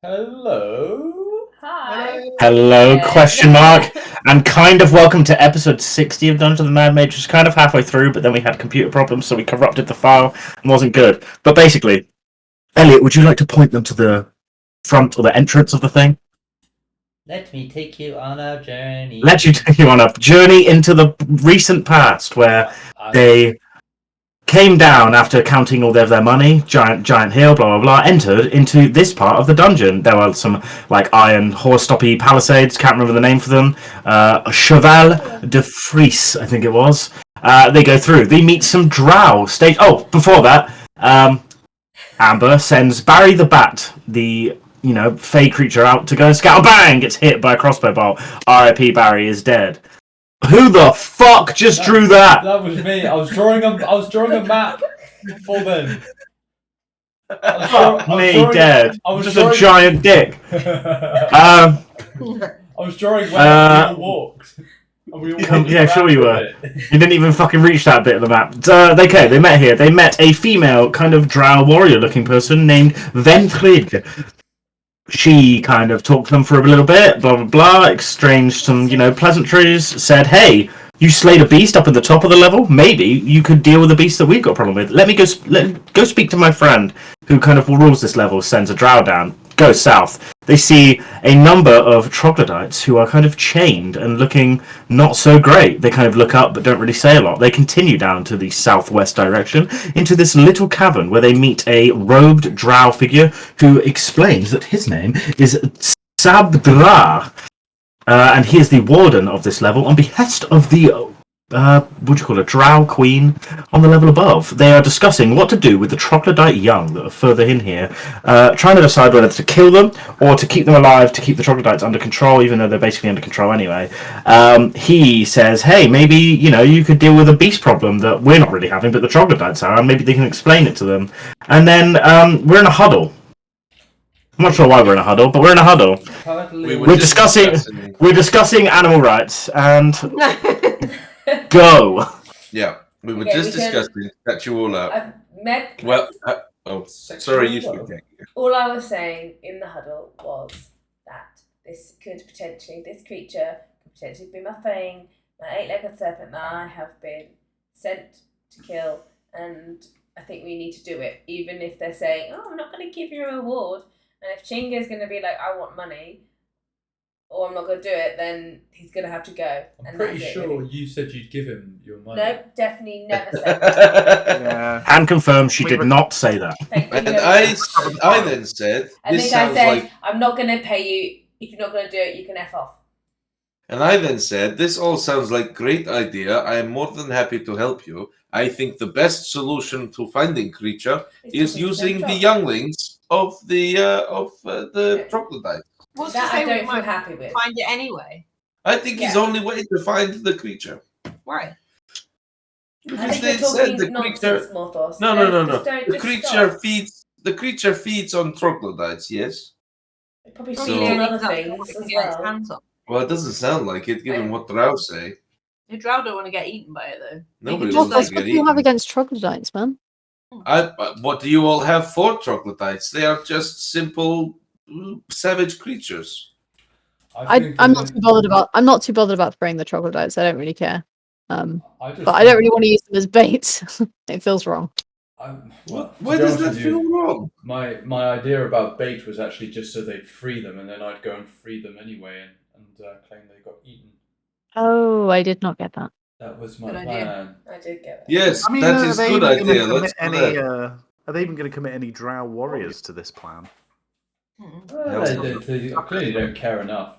Hello. Hi. Hello, question mark, and kind of welcome to episode 60 of Dungeons of the Mad Mage, which is kind of halfway through, but then we had computer problems, so we corrupted the file and wasn't good. But basically, Elliot, would you like to point them to the front or the entrance of the thing? Let me take you on a journey. Let you take you on a journey into the recent past, where they came down after counting all of their money, giant hill, blah blah blah, entered into this part of the dungeon. There were some like iron horse-stoppy palisades, can't remember the name for them. Cheval de Frise, I think it was. They go through. They meet some drow stage. Oh, before that, Amber sends Barry the Bat, the fey creature, out to go and scout. Bang! Gets hit by a crossbow bolt. R.I.P. Barry is dead. Who the fuck just drew that? That was me. I was drawing a map for them. Dead. I was just a giant dick. I was drawing where we all walked. Yeah, sure you were. You didn't even fucking reach that bit of the map. They met here. They met a female kind of drow warrior-looking person named Ventrig. She kind of talked to them for a little bit, blah blah blah, exchanged some, pleasantries, said, "Hey, you slayed a beast up at the top of the level. Maybe you could deal with a beast that we've got a problem with. Let me go speak to my friend who kind of rules this level, sends a drow down, goes south. They see a number of troglodytes who are kind of chained and looking not so great. They kind of look up but don't really say a lot. They continue down to the southwest direction into this little cavern where they meet a robed drow figure who explains that his name is Sabdra. And he is the warden of this level on behest of the drow queen on the level above. They are discussing what to do with the troglodyte young that are further in here, trying to decide whether to kill them or to keep them alive to keep the troglodytes under control, even though they're basically under control anyway. He says, hey, maybe you could deal with a beast problem that we're not really having, but the troglodytes are, and maybe they can explain it to them. And then we're in a huddle. I'm not sure why we're in a huddle, but we're in a huddle. We're discussing animal rights and go. Yeah, we were just discussing that you all out. Sorry, you speak. All I was saying in the huddle was that this creature could potentially be my fang, my eight-legged serpent that I have been sent to kill, and I think we need to do it, even if they're saying, "Oh, I'm not going to give you a reward." And if Chingo's going to be like, I want money, or I'm not going to do it, then he's going to have to go. I'm pretty sure you said you'd give him your money. No, definitely never said that. Yeah. And confirmed she did not say that. And I then said, I'm not going to pay you. If you're not going to do it, you can F off. And I then said, this all sounds like a great idea. I am more than happy to help you. I think the best solution to finding creature is using the younglings of the troglodyte. What's that I don't feel happy with. Find it anyway. I think it's the only way to find the creature. Why? Because they said the creature. Morthos. No. The creature feeds on troglodytes. Yes. It probably feeds on other things as well. Well, it doesn't sound like it, given what drow say. The drow don't want to get eaten by it, though. Nobody wants to get eaten. What do you have against troglodytes, man? What do you all have for troglodytes? They are just simple, savage creatures. I'm not too bothered about. I'm not too bothered about spraying the troglodytes. I don't really care. But I don't really want to use them as bait. It feels wrong. Why does that feel wrong? My idea about bait was actually just so they'd free them, and then I'd go and free them anyway, and claim they got eaten. Oh, I did not get that. That was my plan. I did get that. Yes, that is a good idea. Are they even going to commit any drow warriors to this plan? They clearly don't care enough.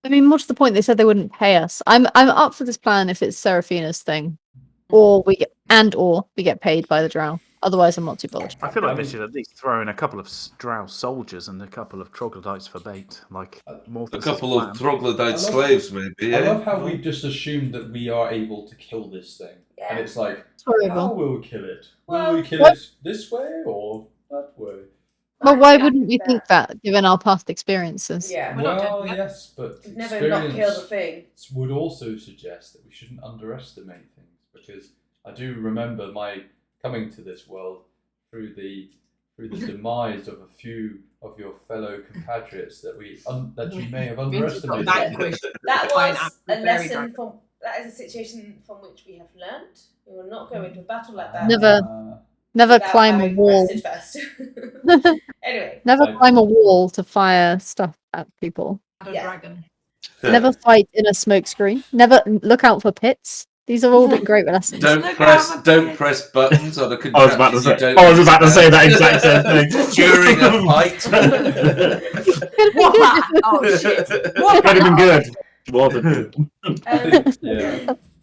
I mean, what's the point? They said they wouldn't pay us. I'm up for this plan if it's Seraphina's thing, or we get paid by the drow. Otherwise, I'm not too bothered. I feel like they should at least throw in a couple of drow soldiers and a couple of troglodytes for bait, like Morthos. A couple of troglodyte slaves, maybe. Yeah? I love how we just assumed that we are able to kill this thing, and it's like, how will we kill it? Will we kill it this way or that way? Well, why wouldn't we think that, given our past experiences? Yeah. Well, yes, but never not kill the thing. Would also suggest that we shouldn't underestimate things, because I do remember my coming to this world through the through the demise of a few of your fellow compatriots that you may have underestimated. That was a lesson from. That is a situation from which we have learned. We will not go into a battle like that. Never climb a wall. First. Anyway. Never climb a wall to fire stuff at people. Dragon. Never fight in a smoke screen. Never look out for pits. These have all been great lessons. Don't press buttons on a I was about to say that exact same thing. During a fight. Oh shit. Could have been good. More than good.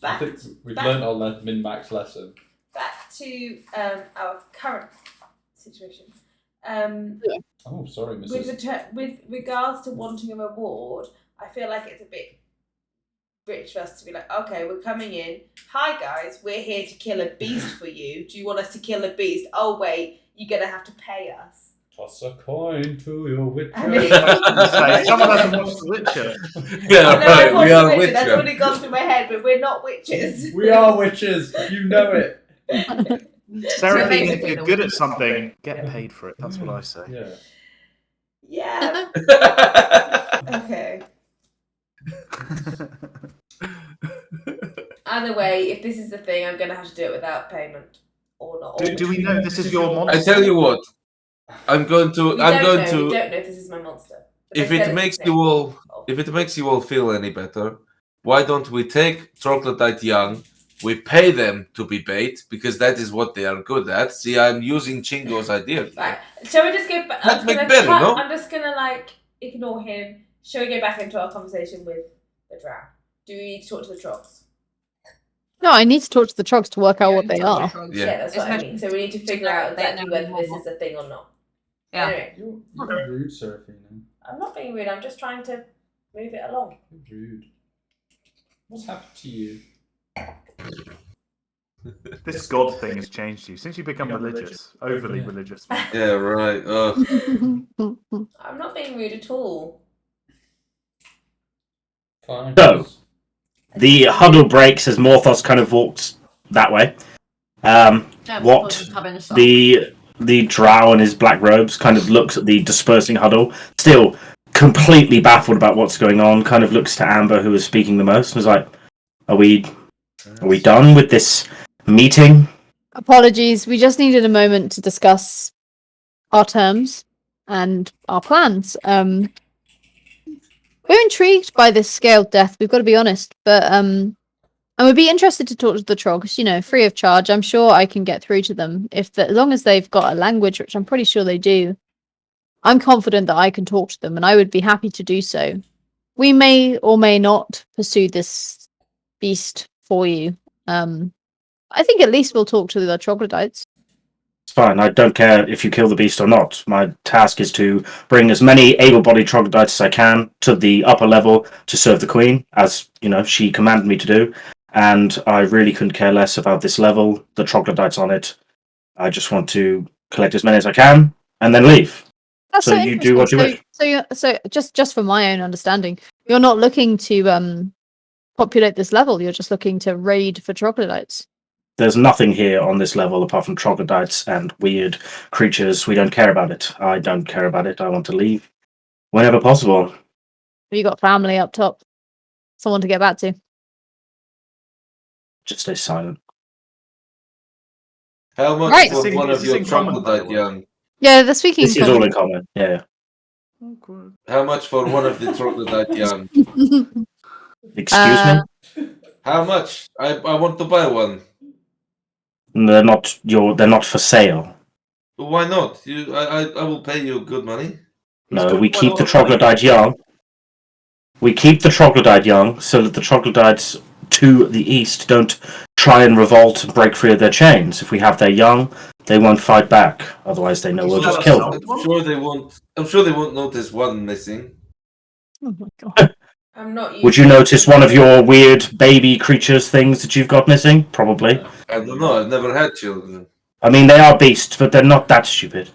I think we've learned our min-max lesson. Back to our current situation. Oh, sorry, Mrs. With regards to wanting a reward, I feel like it's a bit rich for us to be like, okay, we're coming in. Hi guys, we're here to kill a beast for you. Do you want us to kill a beast? Oh wait, you're gonna have to pay us. Toss a coin to your Witcher. Someone hasn't watched The Witcher. Yeah, right. We are Witcher. That's Witcher. what gone through my head, but we're not witches. We are witches. You know it. Seraphina, if you're good at something, get paid for it. That's what I say. Yeah. Okay. Either way, if this is the thing, I'm going to have to do it without payment or not. Do we know this is your monster? I tell you what, I'm going to. We don't know if this is my monster. If it makes you all feel any better, why don't we take troglodyte young? We pay them to be bait because that is what they are good at. See, I'm using Chingo's idea. Right. Shall we just go back? That'd make better, no? I'm just going to ignore him. Shall we go back into our conversation with the drow? Do we need to talk to the trogs? No, I need to talk to the trogs to work out what they are. Yeah, that's what I mean. So we need to figure out exactly whether this is a thing or not. Yeah. Anyway, You're rude, Seraphina. I'm not being rude. I'm just trying to move it along. You're rude. What's happened to you? This God thing has changed you since you become religious, overly religious. Yeah, right. I'm not being rude at all. Fine. So, the huddle breaks as Morthos kind of walks that way. The drow in his black robes kind of looks at the dispersing huddle, still completely baffled about what's going on, kind of looks to Amber, who is speaking the most, and is like, Are we done with this meeting? Apologies, we just needed a moment to discuss our terms and our plans. We're intrigued by this scaled death, we've got to be honest, but and we'd be interested to talk to the trogs, free of charge. I'm sure I can get through to them as long as they've got a language, which I'm pretty sure they do. I'm confident that I can talk to them, and I would be happy to do so. We may or may not pursue this beast for you. I think at least we'll talk to the troglodytes. It's fine. I don't care if you kill the beast or not. My task is to bring as many able-bodied troglodytes as I can to the upper level to serve the queen, as she commanded me to do. And I really couldn't care less about this level, the troglodytes on it. I just want to collect as many as I can and then leave. That's so you do what you wish. So just for my own understanding, you're not looking to populate this level. You're just looking to raid for troglodytes. There's nothing here on this level apart from troglodytes and weird creatures. We don't care about it. I don't care about it. I want to leave whenever possible. Have you got family up top? Someone to get back to? Just stay silent. How much Right. for one of your troglodyte young? Yeah, they're speaking. This is all in common. Yeah. How much for one of the troglodyte young? Excuse me? How much? I want to buy one. They're not for sale. Why not? I will pay you good money. No, we keep the troglodyte young. We keep the troglodyte young so that the troglodytes to the east don't try and revolt and break free of their chains. If we have their young, they won't fight back. Otherwise, they know we'll just kill them. I'm sure they won't notice one missing. Oh my god. I'm not. Would you notice one of your weird baby creatures things that you've got missing? Probably. I don't know. I've never had children. I mean, they are beasts, but they're not that stupid.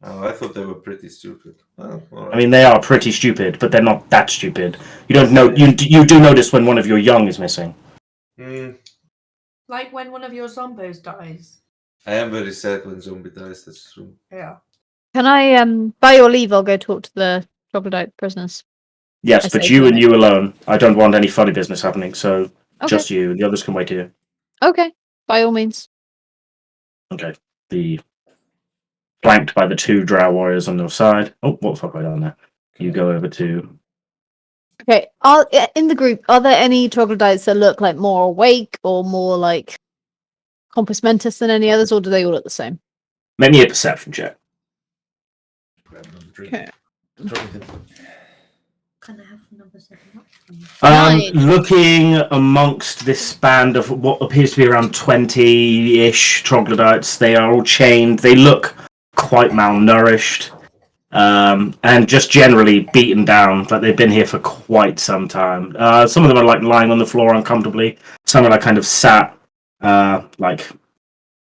Oh, I thought they were pretty stupid. Oh, all right. I mean, they are pretty stupid, but they're not that stupid. You don't know. You do notice when one of your young is missing. Hmm. Like when one of your zombos dies. I am very sad when zombie dies. That's true. Yeah. Can I, by your leave, I'll go talk to the troglodyte prisoners. Yes, I but say you to and them. you alone. I don't want any funny business happening, so Okay. just you. The others can wait here. Okay, by all means. Okay. The flanked by the 2 drow warriors on your side. Oh, what the fuck have I done there? You go over to. Okay, in the group, are there any troglodytes that look like more awake or more like compos mentis than any others, or do they all look the same? Make me a perception check. Okay. Can I have number 7? 9. Looking amongst this band of what appears to be around 20-ish troglodytes, they are all chained. They look quite malnourished. And just generally beaten down, like they've been here for quite some time. Some of them are like lying on the floor uncomfortably. Some are like kind of sat, like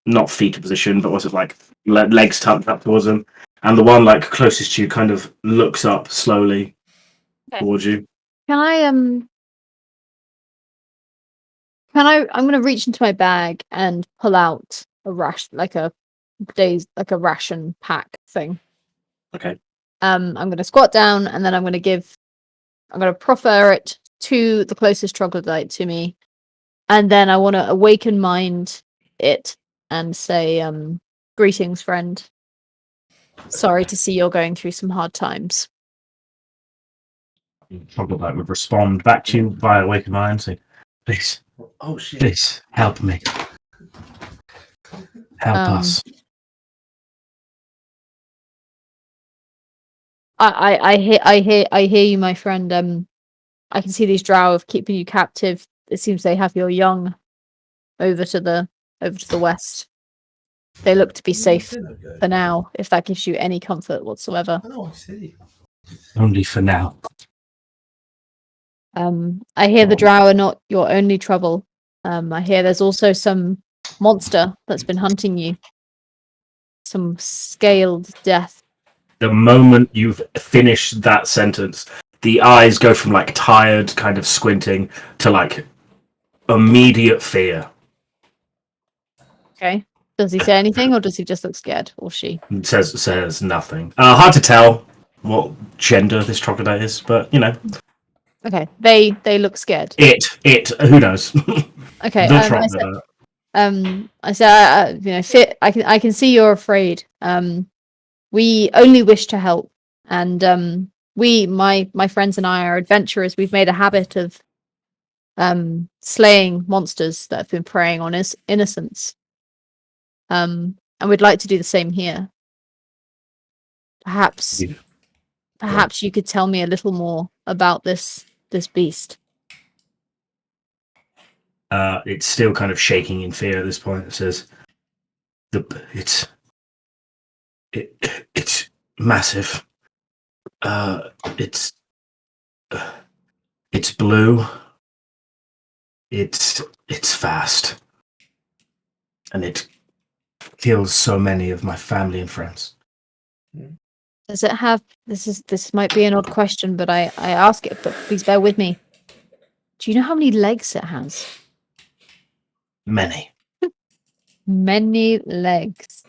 not fetal position, but also like legs tucked up towards them. And the one like closest to you kind of looks up slowly towards you. Can I I'm gonna reach into my bag and pull out a ration pack thing. Okay. I'm gonna squat down and then I'm gonna proffer it to the closest troglodyte to me, and then I want to awaken mind it and say, "Greetings, friend. Sorry to see you're going through some hard times." Troglodyte would respond back to you via awakened mind, saying, "Please, Oh shit! please help me. Help us." I hear you, my friend. I can see these drow of keeping you captive. It seems they have your young over to the west. They look to be safe for now, if that gives you any comfort whatsoever. Oh, I see. Only for now. I hear the drow are not your only trouble. I hear there's also some monster that's been hunting you. Some scaled death. The moment you've finished that sentence, the eyes go from like tired, kind of squinting, to like immediate fear. Okay. Does he say anything, or does he just look scared, or she? It says nothing. Hard to tell what gender this troglodyte is, but you know. Okay, they look scared. It. Who knows? Okay. The troglodyte. I said, you know, I can see you're afraid. We only wish to help, and my friends and I are adventurers. We've made a habit of slaying monsters that have been preying on innocents. And we'd like to do the same here. Perhaps you could tell me a little more about this beast. It's still kind of shaking in fear at this point. It says, "It's massive. It's blue. It's fast, and it kills so many of my family and friends." Does it have? This might be an odd question, but I ask it. But please bear with me. Do you know how many legs it has? Many. Many legs.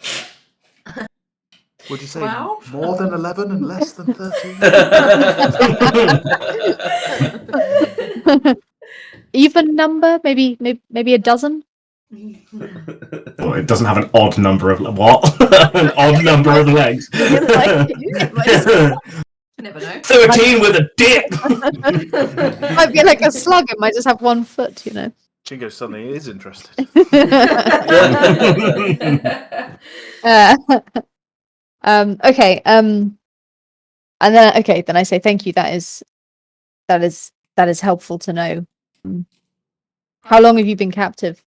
Would you say 12? more than 11 and less than 13? Even number? Maybe a dozen? Well, it doesn't have an odd number of what? An odd number of legs. Never know. 13 with a dip. Might be like a slug. It might just have 1 foot, you know. Chingo suddenly is interested. Okay. And then I say thank you. That is helpful to know. How long have you been captive?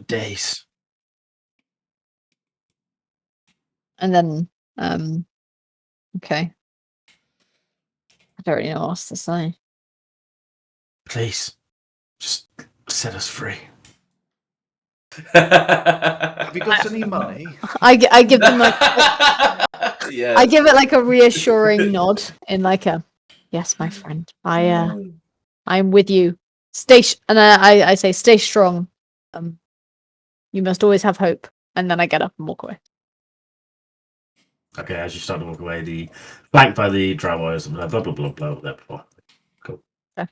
Days. And then okay. I don't really know what else to say. Please, just set us free. Have you got any money? I give them like Yeah. I give it like a reassuring nod in like a yes, my friend. I'm with you. And I say stay strong. You must always have hope. And then I get up and walk away. Okay, as you start to walk away, the flanked by the drow warriors, blah blah blah blah blah. There before. Cool. Okay.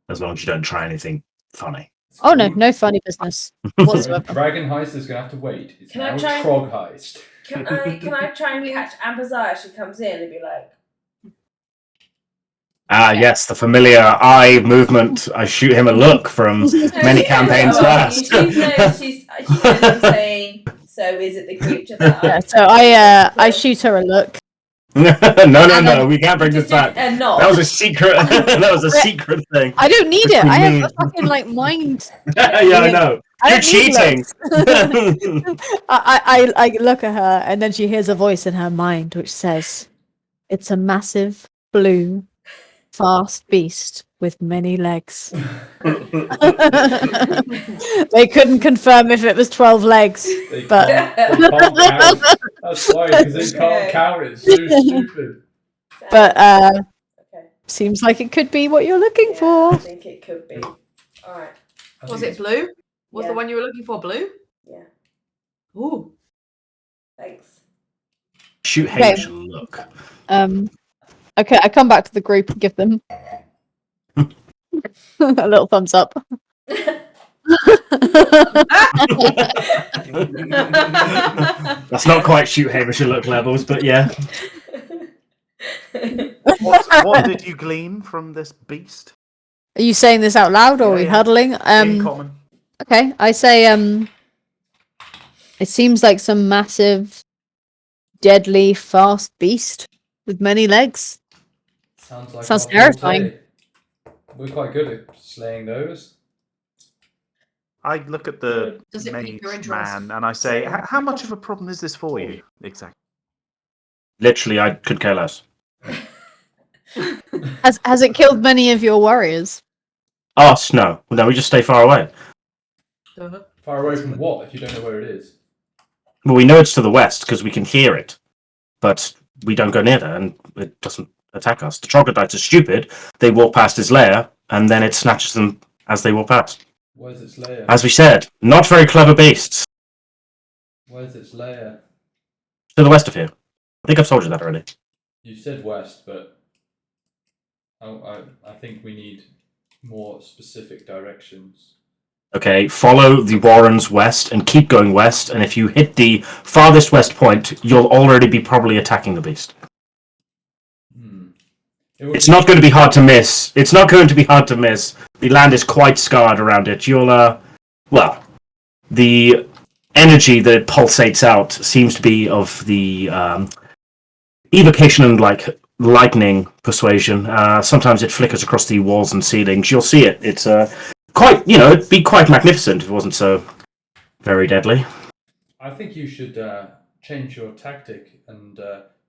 As long as you don't try anything funny. Oh no funny business whatsoever. Dragon heist is going to have to wait. It's Can I now try- Trog heist. Can I try and catch Ambazar as she comes in and be like, Yes, the familiar eye movement. I shoot him a look from many campaigns past. She knows I'm saying, so is it the creature that Yeah, so I shoot her a look. no, we can't bring this back. Not. That was a secret. That was a secret thing. I don't need it. I have a fucking like mind. Yeah, I know. I You're don't need cheating. I look at her and then she hears a voice in her mind which says, "It's a massive blue, fast beast with many legs." They couldn't confirm if it was 12 legs, but They can't count. That's why, because they can't count. It's so stupid. but Okay. seems like it could be what you're looking I for. think it could be. Alright. I Was think it blue? Was Yeah. the one you were looking for blue? Yeah. Ooh. Thanks. Shoot Okay. Hamish a look. Okay, I come back to the group and give them a little thumbs up. That's not quite shoot Hamish a look levels, but yeah. What did you glean from this beast? Are you saying this out loud or are we Yeah. huddling? In common. Okay, I say it seems like some massive, deadly, fast beast with many legs. Sounds like Sounds our terrifying. forte. We're quite good at slaying those. I look at the Does it pique your mage interest? man and I say, how much of a problem is this for you? Exactly. Literally, I could care less. Has it killed many of your warriors? Us, no. No, we just stay far away. Uh-huh. Far away from what if you don't know where it is? Well, we know it's to the west because we can hear it, but we don't go near there and it doesn't attack us. The troglodytes are stupid. They walk past his lair and then it snatches them as they walk past. Where's its lair? As we said, not very clever beasts. Where's its lair? To the west of here. I think I've told you that already. You said west, but I think we need more specific directions. Okay, follow the Warrens west and keep going west, and if you hit the farthest west point, you'll already be probably attacking the beast. It's not going to be hard to miss. It's not going to be hard to miss. The land is quite scarred around it. You'll, well, the energy that it pulsates out seems to be of the evocation and, like, lightning persuasion. Sometimes it flickers across the walls and ceilings. You'll see it. It's, quite, you know, it'd be quite magnificent if it wasn't so very deadly. I think you should change your tactic and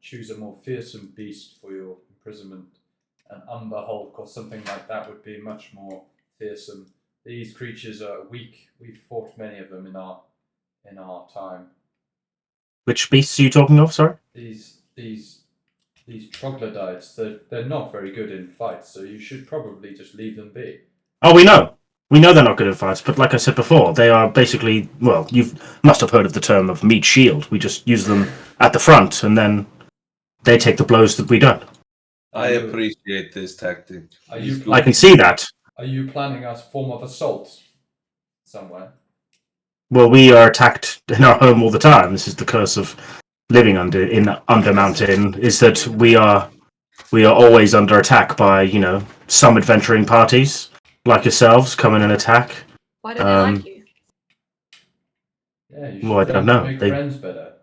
choose a more fearsome beast for your imprisonment. An Umber Hulk or something like that would be much more fearsome. These creatures are weak. We've fought many of them in our time. Which beasts are you talking of, sorry? These troglodytes, they're not very good in fights, so you should probably just leave them be. Oh, we know. We know they're not good at fights, but like I said before, they are basically, well, you must have heard of the term of meat shield. We just use them at the front, and then they take the blows that we don't. I appreciate this tactic. I can see that. Are you planning a form of assault somewhere? Well, we are attacked in our home all the time. This is the curse of living in Undermountain, is that we are always under attack by, you know, some adventuring parties like yourselves come in and attack. Why don't they like you? Yeah, you should Well, I don't know. make friends better.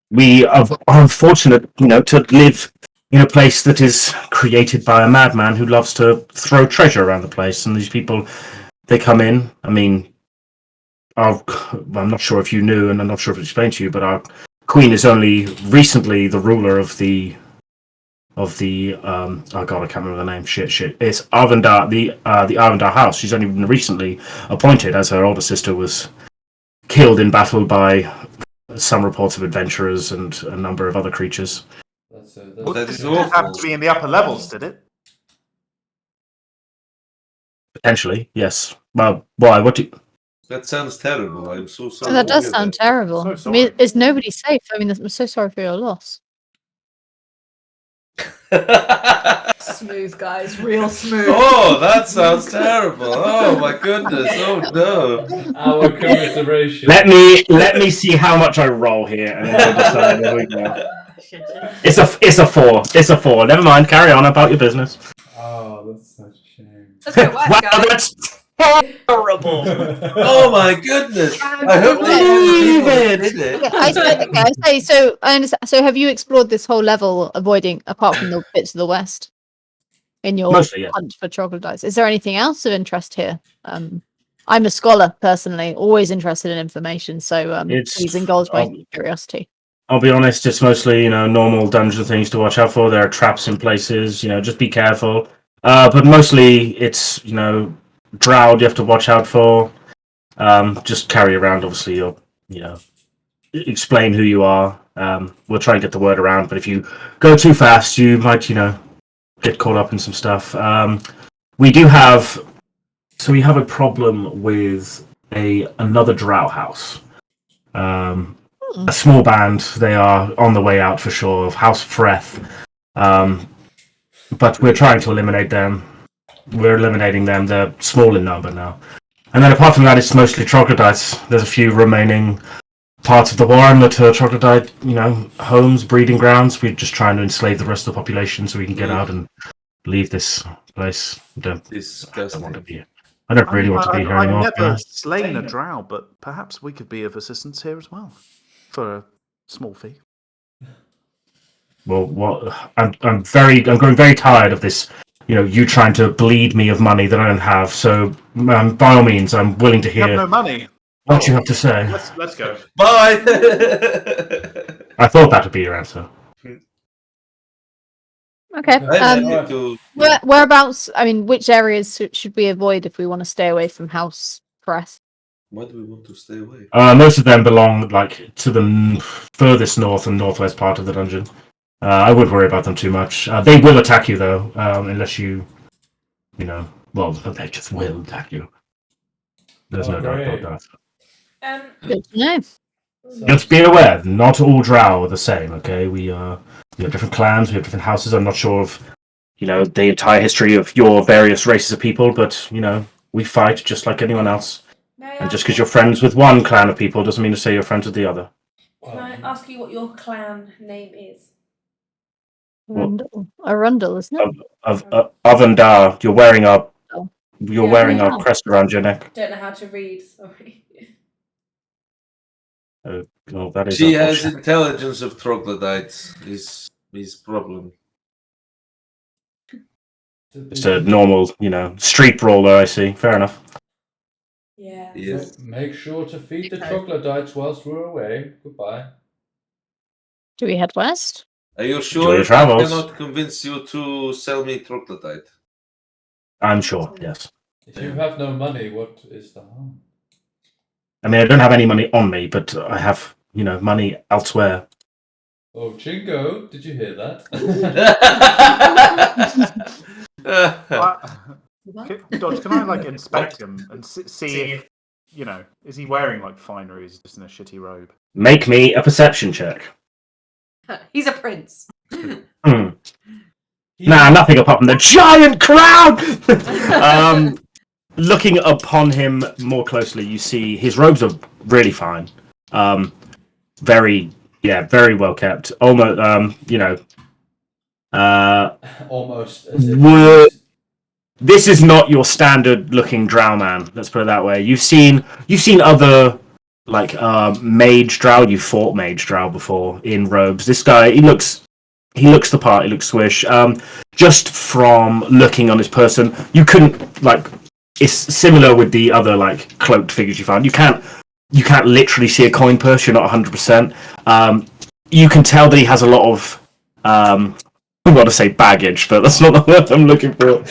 We are unfortunate, you know, to live in a place that is created by a madman who loves to throw treasure around the place. And these people, they come in. I mean, I'm not sure if you knew, and I'm not sure if it explained to you, but our queen is only recently the ruler of the oh god, I can't remember the name. Shit. It's Arvindar, the Arvindar house. She's only been recently appointed, as her older sister was killed in battle by some reports of adventurers and a number of other creatures. That is It didn't have awful. to be in the upper levels, did it? Potentially, yes. Well, why? What do you... That sounds terrible. I'm so sorry. That to does hear sound that. terrible. So I mean, sorry. is nobody safe? I mean, I'm so sorry for your loss. Smooth, guys. Real smooth. Oh, that sounds terrible. Oh my goodness. Oh no. Our commiseration. Let me see how much I roll here, and then we'll decide whether we go. It's a 4. It's a 4. Never mind. Carry on about your business. Oh, that's such a shame. Let's go west, Wow, guys. that's terrible. Oh my goodness. I hope believe they it. did it. Okay, I say. So I understand. So have you explored this whole level, avoiding apart from the bits to the west, in your Mostly, yeah. hunt for troglodytes? Is there anything else of interest here? I'm a scholar personally, always interested in information. So It's- please indulge my I'll- curiosity. I'll be honest, it's mostly, normal dungeon things to watch out for. There are traps in places, just be careful. But mostly it's, drow you have to watch out for. Just carry around, obviously, your, explain who you are. We'll try and get the word around, but if you go too fast, you might, get caught up in some stuff. We have a problem with another drow house. A small band. They are on the way out for sure of House Freth. But we're trying to eliminate them. We're eliminating them. They're small in number now. And then apart from that, it's mostly troglodytes. There's a few remaining parts of the warren that are troglodyte, homes, breeding grounds. We're just trying to enslave the rest of the population so we can get out and leave this place. I don't want to be here. I don't really want to be here anymore. I've never slain a drow, but perhaps we could be of assistance here as well. For a small fee. Well, I'm growing very tired of this. You trying to bleed me of money that I don't have. So, by all means, I'm willing to You have hear no money. what you have to say. Let's go. Bye. I thought that would be your answer. Okay. I'm happy to. Whereabouts? I mean, which areas should we avoid if we want to stay away from House Press? Why do we want to stay away? Most of them belong to the furthest north and northwest part of the dungeon. I wouldn't worry about them too much. They will attack you though, unless you, well, they just will attack you. There's no doubt about that. Good to know. Just be aware, not all drow are the same. Okay, we have different clans, we have different houses. I'm not sure of, the entire history of your various races of people, but we fight just like anyone else. And just because you're friends with one clan of people doesn't mean to say you're friends with the other. Can I ask you what your clan name is? Arundel, isn't it? Of Avendar, you're wearing a Yeah. crest around your neck. Don't know how to read. Sorry. Well, that is She has unfortunate. intelligence of troglodytes. His problem. Just a normal, street brawler. I see. Fair enough. Yeah. Yes. Make sure to feed the troglodytes whilst we're away. Goodbye. Do we head west? Are you Enjoy sure your I travels. cannot convince you to sell me troglodyte? I'm sure. Yes. If you have no money, what is the harm? I mean, I don't have any money on me, but I have, money elsewhere. Oh, Chingo, did you hear that? Dodge, can I inspect him and see if is he wearing finery? Or is he just in a shitty robe? Make me a perception check. He's a prince. Nah, nothing apart from the giant crown. Looking upon him more closely, you see his robes are really fine. Very well kept. Almost, Almost as if this is not your standard looking drow man. Let's put it that way. You've seen other mage drow. You fought mage drow before in robes. This guy, he looks the part. He looks swish. Just from looking on his person, you couldn't It's similar with the other cloaked figures you found. You can't literally see a coin purse. You're not 100%. You can tell that he has a lot of I want to say baggage, but that's not the word I'm looking for.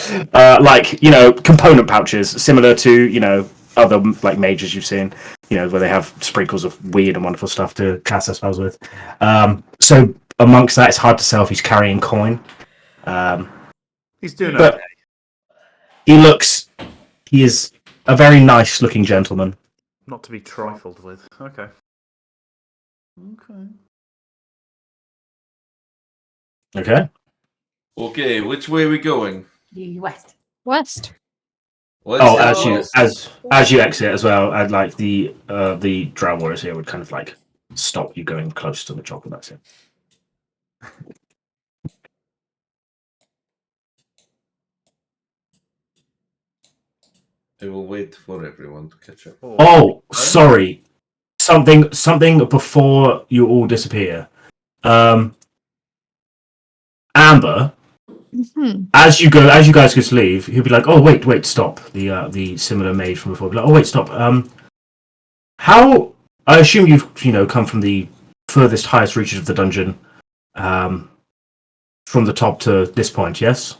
Component pouches, similar to other mages you've seen. Where they have sprinkles of weird and wonderful stuff to cast their spells with. So amongst that, it's hard to tell if he's carrying coin. He's doing But- okay. He is a very nice looking gentleman. Not to be trifled with. Okay. Okay. Okay. Okay, which way are we going? West. West. Let's Oh, head as you exit as well, I'd like the drow warriors here would kind of like stop you going close to the chocolate. That's it. I will wait for everyone to catch up. Oh, sorry. Something before you all disappear. Amber, Hmm. as you guys go to leave, he'll be like, "Oh, wait, stop." The similar mage from before will be like, "Oh, wait, stop." How? I assume you've come from the furthest, highest reaches of the dungeon, from the top to this point. Yes.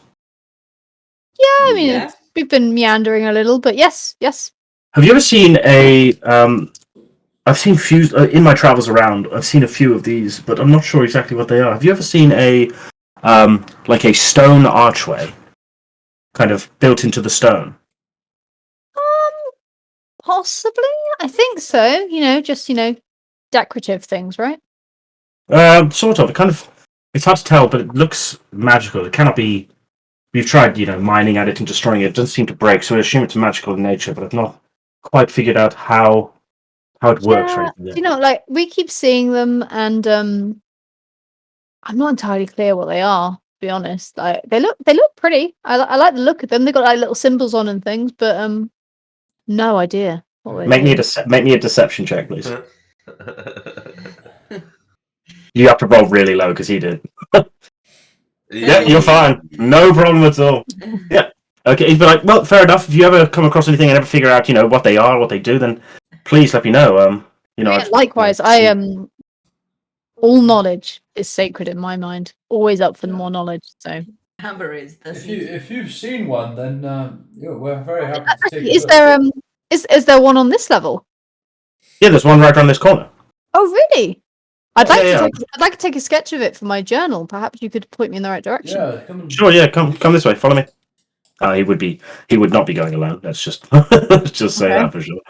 Yeah, I mean, Yeah. we've been meandering a little, but yes. Have you ever seen a? I've seen few in my travels around. I've seen a few of these, but I'm not sure exactly what they are. Have you ever seen a like a stone archway, kind of built into the stone? Possibly. I think so. Just decorative things, right? Sort of. It kind of. It's hard to tell, but it looks magical. It cannot be. We've tried, mining at it and destroying it. It doesn't seem to break, so I assume it's magical in nature. But I've not quite figured out how it works. Yeah, Right? Yeah. like we keep seeing them, and I'm not entirely clear what they are. To be honest, like they look pretty. I like the look of them. They got like little symbols on and things, but no idea what they Make me do. make me a deception check, please. You have to roll really low because he did. Yeah, you're fine. No problem at all. Yeah. Okay, he'd be like, well, fair enough. If you ever come across anything and ever figure out, what they are, what they do, then please let me know. Yeah, likewise, all knowledge is sacred in my mind. Always up for more knowledge. So, Amber is the If you've seen one, then we're very happy to take. is there is there one on this level? Yeah, there's one right around this corner. Oh, really? I'd Yeah, like to take a sketch of it for my journal. Perhaps you could point me in the right direction. Yeah, come and... Sure, yeah, come this way. Follow me. He would not be going alone. Let's just just say that for sure.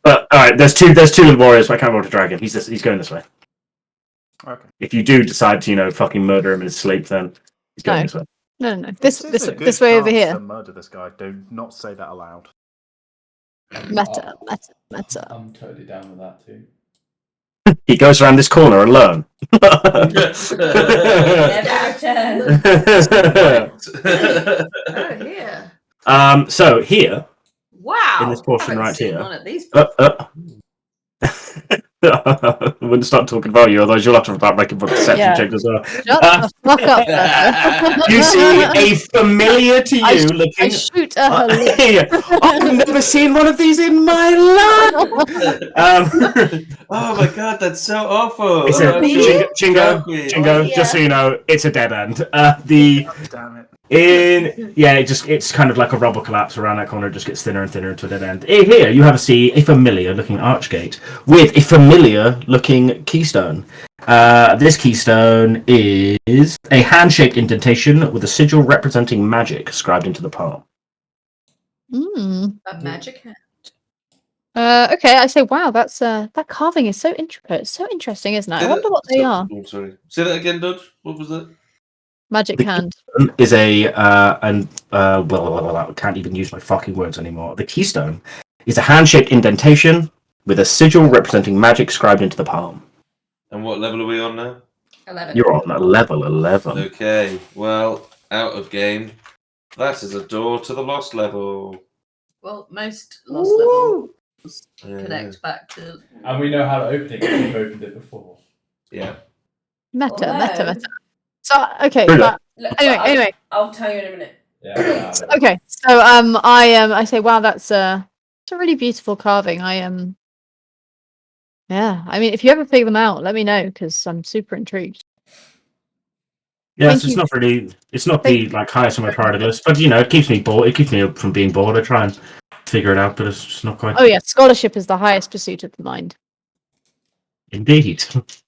But all right, there's two warriors. But I can't roll to dragon. He's going this way. Okay. If you do decide to fucking murder him in his sleep, then he's going this way. No. This is a good This way over chance here. To murder this guy. Do not say that aloud. Meta. I'm totally down with that too. He goes around this corner alone. Never return. Oh, here. So here, Wow. in this portion Haven't right seen here. one of these I wouldn't start talking about you, otherwise you'll have to start making deception checks as well. Shut the fuck up. Bertha. You see a familiar to you I looking. shoot at her lip. I've never seen one of these in my life. Oh my god, that's so awful. It's a Chingo. Oh, yeah. Just so you know, it's a dead end. Damn it. It's kind of like a rubble collapse around that corner. It just gets thinner and thinner into a dead end. Here you have a familiar looking archgate with a familiar looking keystone. This keystone is a hand-shaped indentation with a sigil representing magic scribed into the palm. A magic hand. Okay, I say, wow, that's that carving is so intricate. It's so interesting, isn't it? I wonder what they are. Oh, sorry. Say that again, Dodge. What was that? Magic hand. Is I can't even use my fucking words anymore. The keystone is a hand-shaped indentation with a sigil representing magic scribed into the palm. And what level are we on now? 11. You're on level 11. Okay, well, out of game. That is a door to the lost level. Well, most lost levels connect back to. And we know how to open it because we've opened it before. Yeah. Meta. So okay, Really? but Look, anyway. I'll tell you in a minute. Yeah. Okay, so I say, wow, that's it's a really beautiful carving. Yeah, I mean, if you ever figure them out, let me know because I'm super intrigued. Yes, Thank it's not the like highest on my priority list, but it keeps me bored. It keeps me up from being bored. I try and figure it out, but it's just not quite. Oh yeah, scholarship is the highest pursuit of the mind. Indeed.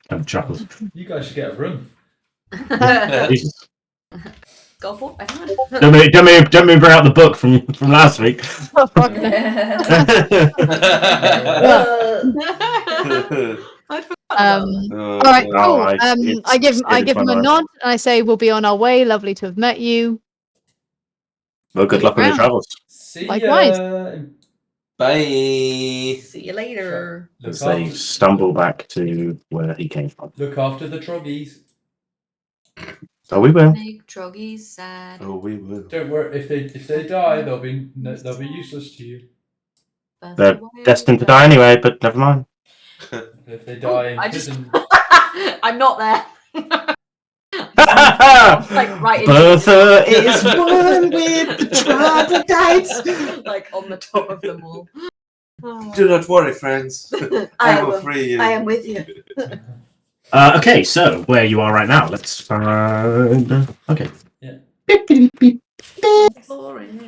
Kind of chuckles. You guys should get a run. Jesus. Go for it. Don't me bring out the book from last week. Oh, fuck. I'd forgotten about that. All right, No, cool. it's I give it's him a fine, nod and I say we'll be on our way. Lovely to have met you. Well, good luck on your travels. See Likewise. ya. Bye. See you later. As they stumble back to where he came from. Look after the troggies. So we will. Make troggies sad. Oh, we will. Don't worry. If they die, they'll be useless to you. They're destined to die anyway, but never mind. If they die in I just- prison, I'm not there. Like right in Bertha is one with the troglodytes. like on the top of them all. Do not worry, friends. I will am- free you. I am with you. Okay, so where you are right now, let's find. Okay. Yeah. Beep, beep, beep.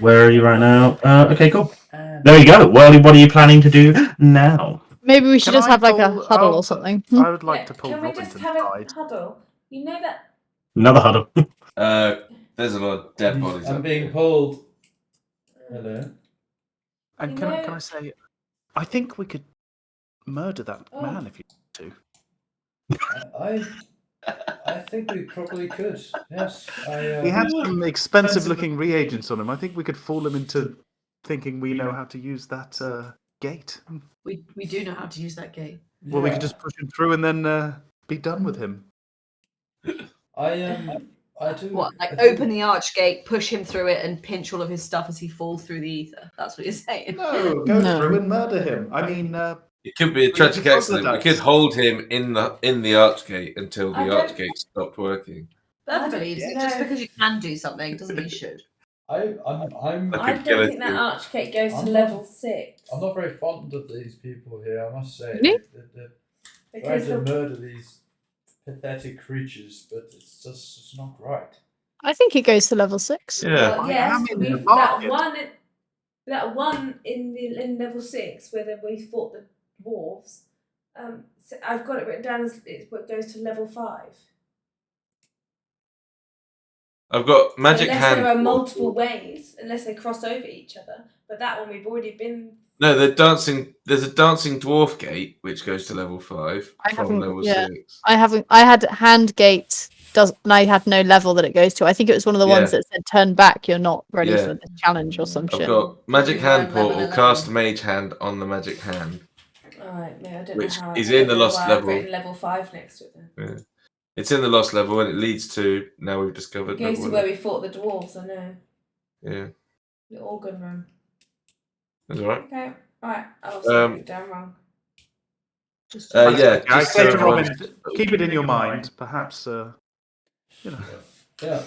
Where are you right now? Okay, cool. There you go. Well, what are you planning to do now? Maybe we should Can just I have like a pull- huddle I'll- or something. I would like Yeah, to pull can we Robin just to the have a side. huddle? You know that. Another huddle. There's a lot of dead bodies. I'm up being here. pulled. Hello. And You can know- I say, I think we could murder that Oh. man if you want I think we probably could. Yes. to. He had some expensive-looking reagents on him. I think we could fool him into thinking we know how to use that gate. We do know how to use that gate. Well, we could just push him through and then be done with him. I do. What? I Like do- open the arch gate, push him through it, and pinch all of his stuff as he falls through the ether. That's what you're saying. No, go No. through and murder him. I mean, It could be a tragic could accident. We troglodytes. could hold him in the archgate until I the don't- archgate stopped working. Bertha believes Yeah. just because you can do something doesn't mean you should. I'm I could don't kill think it that too. archgate goes I'm to not- level 6. I'm not very fond of these people here, I must say. Really? They're trying Because to the, murder these pathetic creatures, but it's not right. I think it goes to level 6. Yeah. well, I yes, am but in the we've market. that one in level 6 where we fought the dwarves. So I've got it written down as it goes to level 5. I've got magic unless hand. there are multiple ways, unless they cross over each other. But that one we've already been. No, the dancing. There's a dancing dwarf gate which goes to level 5 I from haven't- level yeah. 6. I had hand gate and I had no level that it goes to. I think it was one of the ones Yeah. that said turn back, you're not ready Yeah. for the challenge or some I've shit. got magic You're hand on level portal. 11. Cast mage hand on the magic hand. Alright, I don't Which know how. is I in don't the know lost why I've level. written level 5 next to it. Then. It's in the lost level and it leads to now we've discovered. It goes to level where we fought the dwarves. I know. Yeah, The organ room. that's alright. Okay. Alright. I also Um, wrote it down wrong. Just Yeah, I just say so to everyone- Robin, keep it in your mind. Perhaps, you know. Yeah.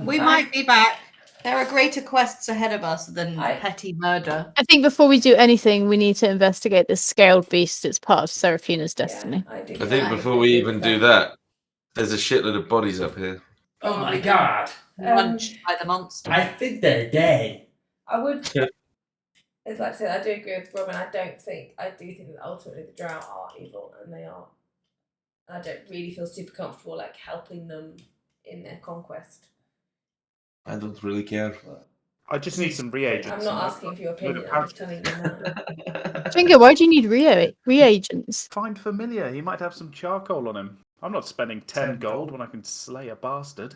we might be back. There are greater quests ahead of us than petty murder. I think before we do anything, we need to investigate this scaled beast. It's part of Seraphina's destiny. Yeah, I do. I think before we even do that, there's a shitload of bodies up here. Oh my god! Punched by the monster. I think they're dead. I would. Yeah. As like I said, I do agree with Robin. I do think that ultimately the drow are evil, and they are. I don't really feel super comfortable like helping them in their conquest. I don't really care. I just need some reagents. I'm not asking for your opinion. I'm just telling you that. Chingo, why do you need reagents? Find familiar. He might have some charcoal on him. I'm not spending 10 gold when I can slay a bastard.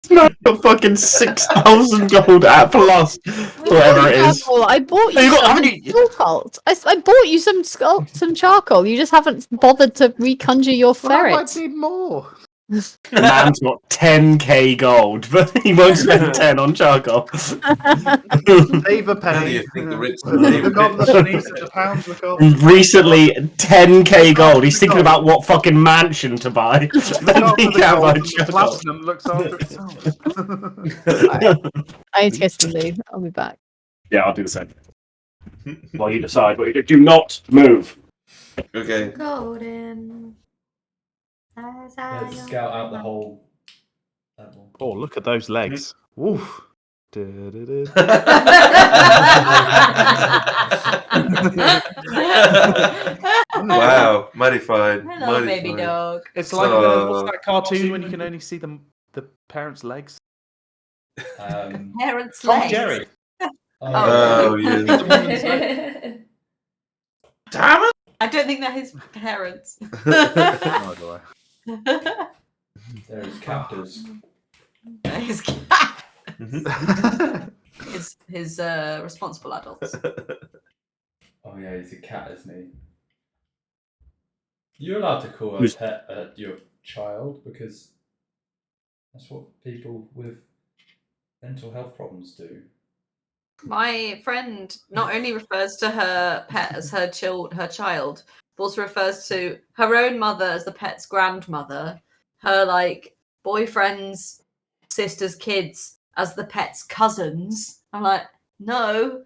Not fucking 6,000 gold at plus, whatever it is. Charcoal. I bought So you you got- how some many- charcoal. I bought you some charcoal. You just haven't bothered to reconjure your Well, I ferrets. might need more. The man's got 10k gold, but he won't spend 10 on charcoal. Save a How do penny. you think the rich Look on the pennies and the pounds. Look on. Recently, 10k gold. He's thinking about what fucking mansion to buy. Then Look he after the can't gold, buy and the charcoal. platinum looks after itself. I need to go to the loo. I'll be back. Yeah, I'll do the same. While you decide what you do. Do not move. Okay. Golden. Let's scout out the whole level. Oh, look at those legs. Woof. Du-du-du. Wow, modified. Hello, baby dog. It's like So- what's that cartoon when you can only see the parents' legs? Parents' Tom and legs. Jerry. Oh, yeah. Damn it! I don't think they're his parents. Oh, do I? They're his captors. his his responsible adults. Oh yeah, he's a cat, isn't he? You're allowed to call a Who's- pet your child because that's what people with mental health problems do. My friend not only refers to her pet as her child, but also refers to her own mother as the pet's grandmother, her like boyfriend's sister's kids as the pet's cousins. I'm like, no.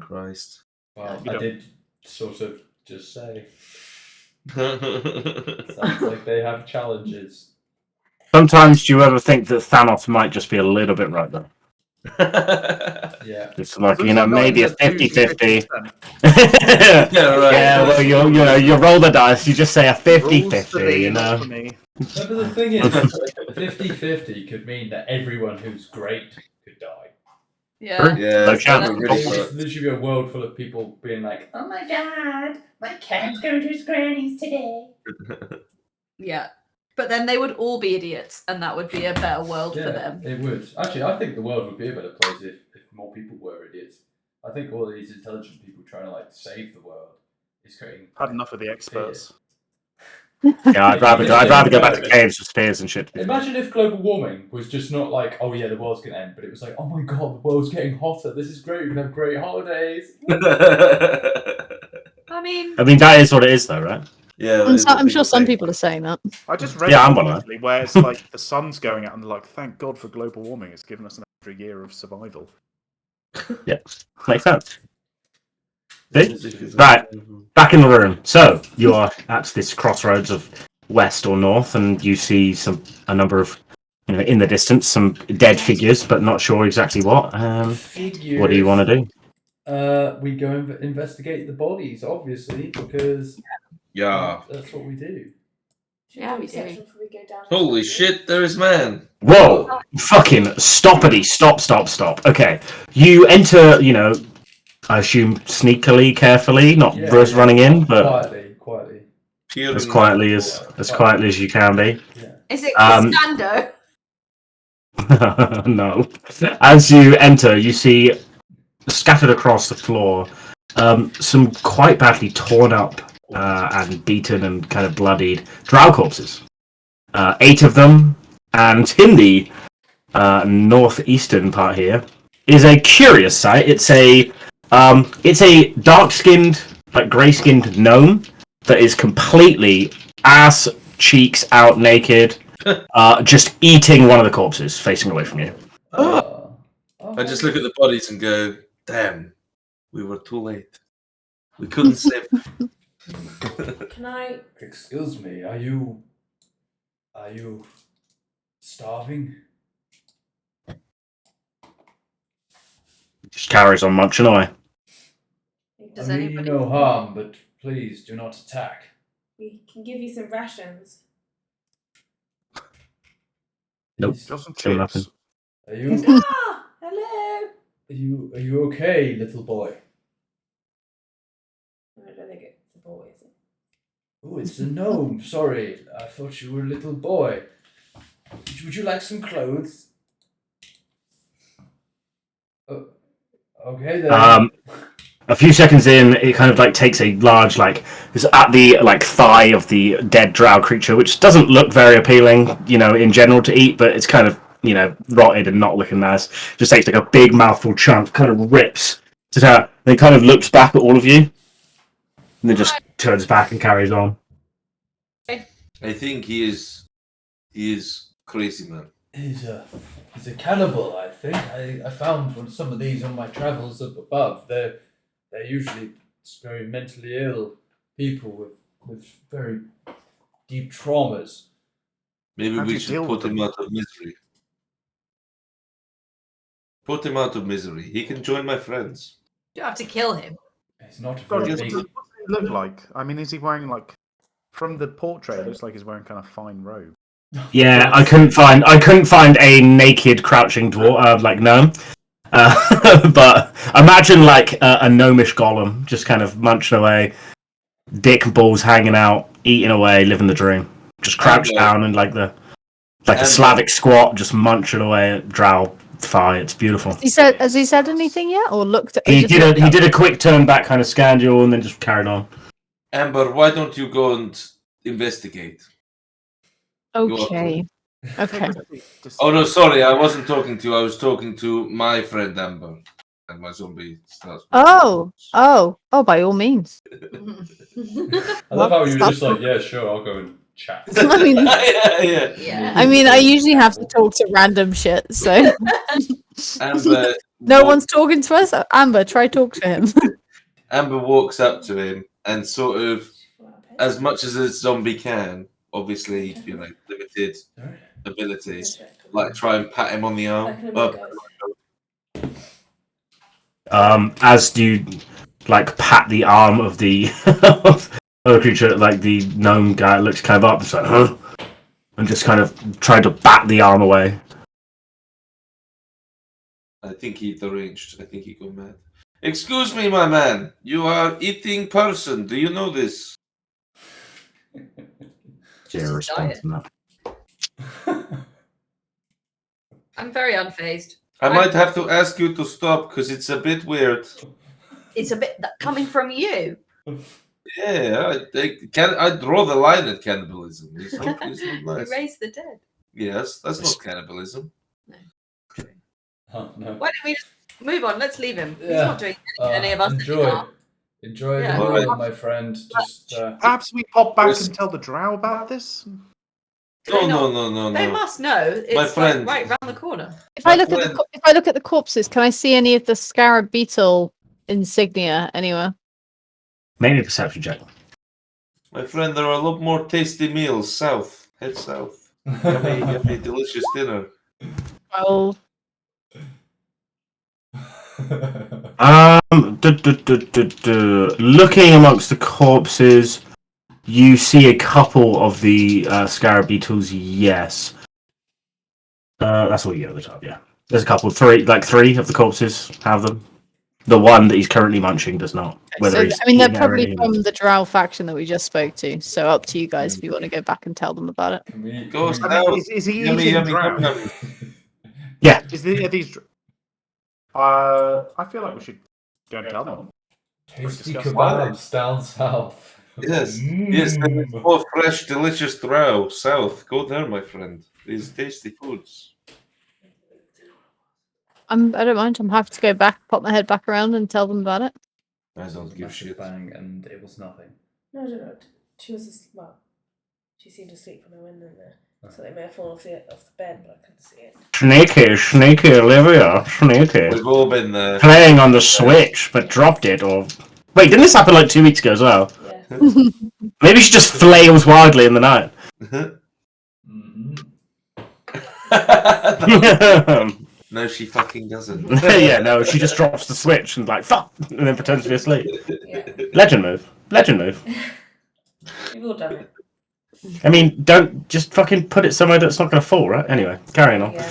Christ. Well, You I don't- did sort of just say. Sounds like they have challenges. Sometimes do you ever think that Thanos might just be a little bit right though? Yeah. It's like, Sometimes maybe a not even 50-50. 50%. Yeah, right. Yeah, well, you roll the dice, you just say a Rules for 50-50, thee, you not know? for me. No, but the thing is, 50-50 could mean that everyone who's great could die. Yeah. Yeah, No it's chance. probably It really would fucked. literally be a world full of people being like, Oh my god, my cat's going to his granny's today. Yeah. But then they would all be idiots, and that would be a better world for yeah, them. it would. Actually, I think the world would be a better place if more people were idiots. I think all these intelligent people trying to like save the world is creating. Had enough of the experts. Yeah, I'd rather go back to caves with spears and shit. Imagine if global warming was just not like, oh yeah, the world's gonna end, but it was like, oh my god, the world's getting hotter. This is great. We can have great holidays. I mean, that is what it is, though, right? Yeah, I'm sure some people are saying that. I just read Yeah, I'm one one of recently where it's like the sun's going out and they're like, thank God for global warming. It's given us an extra year of survival. Yeah, makes sense. See? Right, back in the room. So you are at this crossroads of west or north, and you see a number of, in the distance, some dead figures, but not sure exactly what. Figures. What do you want to do? We go investigate the bodies, obviously, because Yeah. that's what we do. Yeah, we do. Reception before we go down. Holy shit, there is man. Whoa! Fucking stoppity! Stop! Okay, you enter. I assume sneakily, carefully, not Yeah, just yeah. running in, but Quietly. Peering as quietly as you can be. Yeah. Is it Um, Costando? No. As you enter, you see scattered across the floor some quite badly torn up and beaten and kind of bloodied drow corpses. 8 of them, and in the northeastern part here is a curious sight. It's a dark-skinned, like grey-skinned gnome that is completely ass cheeks out naked, just eating one of the corpses facing away from you. I just look at the bodies and go, damn, we were too late. We couldn't save them. Can I? Excuse me, are you starving? Just carries on munching away. Does I mean anybody? no harm, but please do not attack. We can give you some rations. Nope. Got some Still nothing. chips. Are you Ah, hello. are you okay, little boy? I don't think it's a boy, is it? Oh, it's a gnome. Sorry, I thought you were a little boy. Would you like some clothes? Okay then. A few seconds in, it kind of like takes a large, it's at the thigh of the dead drow creature, which doesn't look very appealing, in general to eat, but it's kind of, rotted and not looking nice. Just takes like a big mouthful chunk, kind of rips it out, then kind of looks back at all of you, and then just turns back and carries on. I think he is crazy, man. He's a cannibal, I think. I found some of these on my travels up above. They're usually very mentally ill people with very deep traumas. Maybe How do we you should deal put with him them? out of misery. Put him out of misery. He can join my friends. You have to kill him. It's not God, very what big. does he look like? I mean, is he wearing from the portrait? It looks like he's wearing kind of fine robe. Yeah, I couldn't find a naked crouching dwarf like gnome. But imagine like a gnomish golem just kind of munching away, dick and balls hanging out, eating away, living the dream. Just crouched down and like a Slavic squat, just munching away at drow thigh. It's beautiful. Has he said anything yet, or looked at? He did a quick turn back, kind of scanned you all, and then just carried on. Amber, why don't you go and investigate? Okay. Okay. Oh no, sorry, I wasn't talking to you. I was talking to my friend Amber and my zombie stuff. Oh, by all means. I love how you were just like, yeah, sure, I'll go and chat. I mean, yeah. I mean, I usually have to talk to random shit, so Amber, no one's talking to us. Amber, try talk to him. Amber walks up to him and sort of, as much as a zombie can, obviously, limited ability, like try and pat him on the arm. As you like pat the arm of the other creature, like the gnome guy looks kind of up and like, huh? And just kind of tried to bat the arm away. I think he deranged. I think he got mad. Excuse me, my man. You are eating person. Do you know this? Zero response from that. I'm very unfazed. I might have to ask you to stop because it's a bit weird. It's a bit coming from you. Yeah, I draw the line at cannibalism. It's not nice. You raise the dead. Yes, that's not cannibalism. Oh, no. Why don't we just move on? Let's leave him. He's Yeah. not doing any of us. Enjoy Yeah. the meal, my friend. Just Perhaps we pop back and tell the drow about this? No. They must know. It's My friend. right round the corner. If I look at the corpses, can I see any of the scarab beetle insignia anywhere? Mainly perception check. My friend, there are a lot more tasty meals south. Head south. Yummy, delicious dinner. Well, Looking amongst the corpses, you see a couple of the scarab beetles. Yes, that's all you get at the top. Yeah, there's a couple. Three of the corpses have them. The one that he's currently munching does not. so, I mean, they're probably from the drow faction that we just spoke to. So up to you guys if you want to go back and tell them about it. Go I mean, is he eating drow? Yeah. Are these? I feel like we should go and tell them. tasty kebabs down south. Yes, there's more fresh, delicious drow south. Go there, my friend. These tasty foods. I don't mind. I'm happy to go back, pop my head back around, and tell them about it. I don't give Massive shit. bang, and it was nothing. No, I don't know. She was asleep. She seemed asleep when I went in there. So they may have fallen off the bed, but I couldn't see it. Sneaky, Olivia, sneaky. We've all been there. Playing on the Switch, but dropped it. Or wait, didn't this happen like 2 weeks ago as well? Yeah. Maybe she just flails wildly in the night. No, she fucking doesn't. Yeah, no, she just drops the Switch and like fuck, and then pretends to be asleep. Yeah. Legend move. We've all done it. I mean, don't just fucking put it somewhere that's not going to fall, right? Anyway, carrying on. Yeah.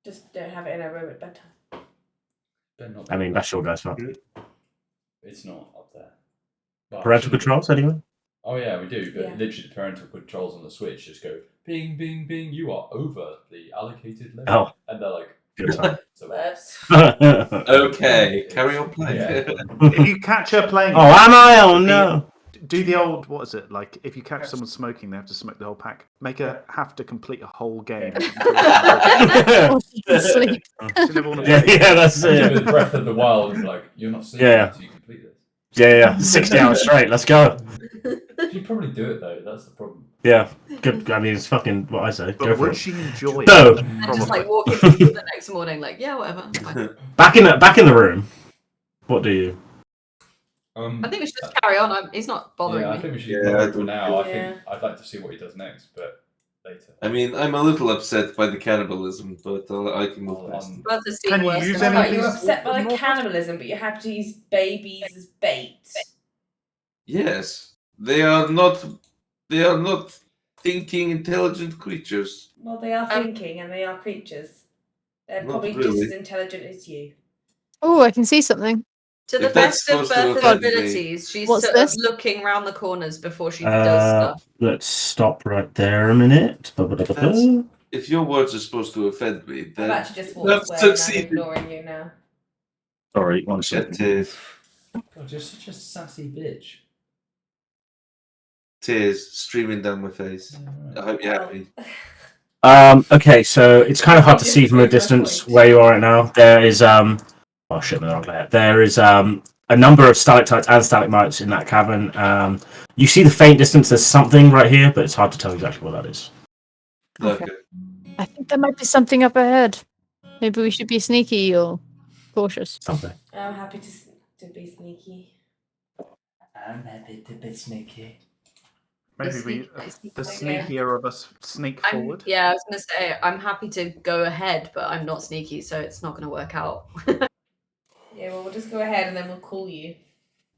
Just don't have it in a room at bedtime. They're not. I mean, that's your guys' fault. It's not up there. But Parental controls, anyway. Oh yeah, we do. But Yeah. literally, the parental controls on the Switch just go bing, bing, bing. You are over the allocated level, Oh, and they're like, good time. so Nerves. Okay, carry on playing. Yeah. If you catch her playing, Oh, am I? Oh no! do the old, what is it, like, if you catch someone smoking, they have to smoke the whole pack. Make her have to complete a whole game. Or she can sleep. She never wanna Yeah, play. that's With it. Breath of the Wild, and like, you're not sleeping Yeah. until you complete this. Yeah. 60 hours straight. Let's go. You'd probably do it though. That's the problem. Yeah, good. I mean, it's fucking what I say. Go But for would it. she enjoy No. it? And just Probably. like walk into the next morning, like, yeah, whatever. Fine. Back in the room. What do you? I think we should just carry on. He's not bothering Yeah, I me. think we should Yeah, go I for don't- now. I Yeah. think I'd like to see what he does next, but later. I mean, I'm a little upset by the cannibalism, but I can move past it. Bertha's Can seen you worse use than any of that. You're these- upset by the Morthos? cannibalism, but you have to use babies as bait. Yes, they are not thinking, intelligent creatures. Well, they are thinking and they are creatures. They're Not probably really. just as intelligent as you. Oh, I can see something. To the If that's best of supposed to Bertha's offend me. abilities, she's What's sort this? of looking around the corners before she does stuff. Let's stop right there a minute. That's- If your words are supposed to offend me, I've then actually just I've walked away and I'm succeeded. ignoring you now. Sorry, one It second. is. God, you're such a sassy bitch. Tears streaming down my face. I hope you're happy. Okay, so it's kind of hard to Just see from a prove my distance point. where you are right now. There is oh shit, the wrong layer. There is a number of stalactites and stalagmites in that cavern. You see the faint distance. There's something right here, but it's hard to tell exactly what that is. Okay. I think there might be something up ahead. Maybe we should be sneaky or cautious. Something. I'm happy to be sneaky. I'm happy to be sneaky. Maybe the sneakier of us sneak forward. Yeah, I was gonna say I'm happy to go ahead, but I'm not sneaky, so it's not gonna work out. Yeah, well, we'll just go ahead and then we'll call you.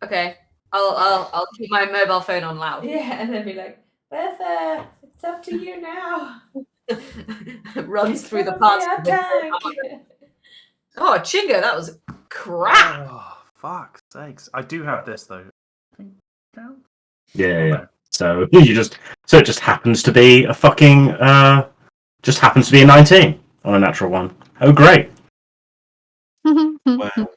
Okay, I'll keep my mobile phone on loud. Yeah, and then be like, Bertha, it's up to you now. Runs through the It's parts. gonna be our tank. Oh, Chingo, that was crap. Oh, fuck's sakes. I do have this, though. Count? Yeah. So it just happens to be a fucking just happens to be a 19 on a natural one. Oh great. Wow.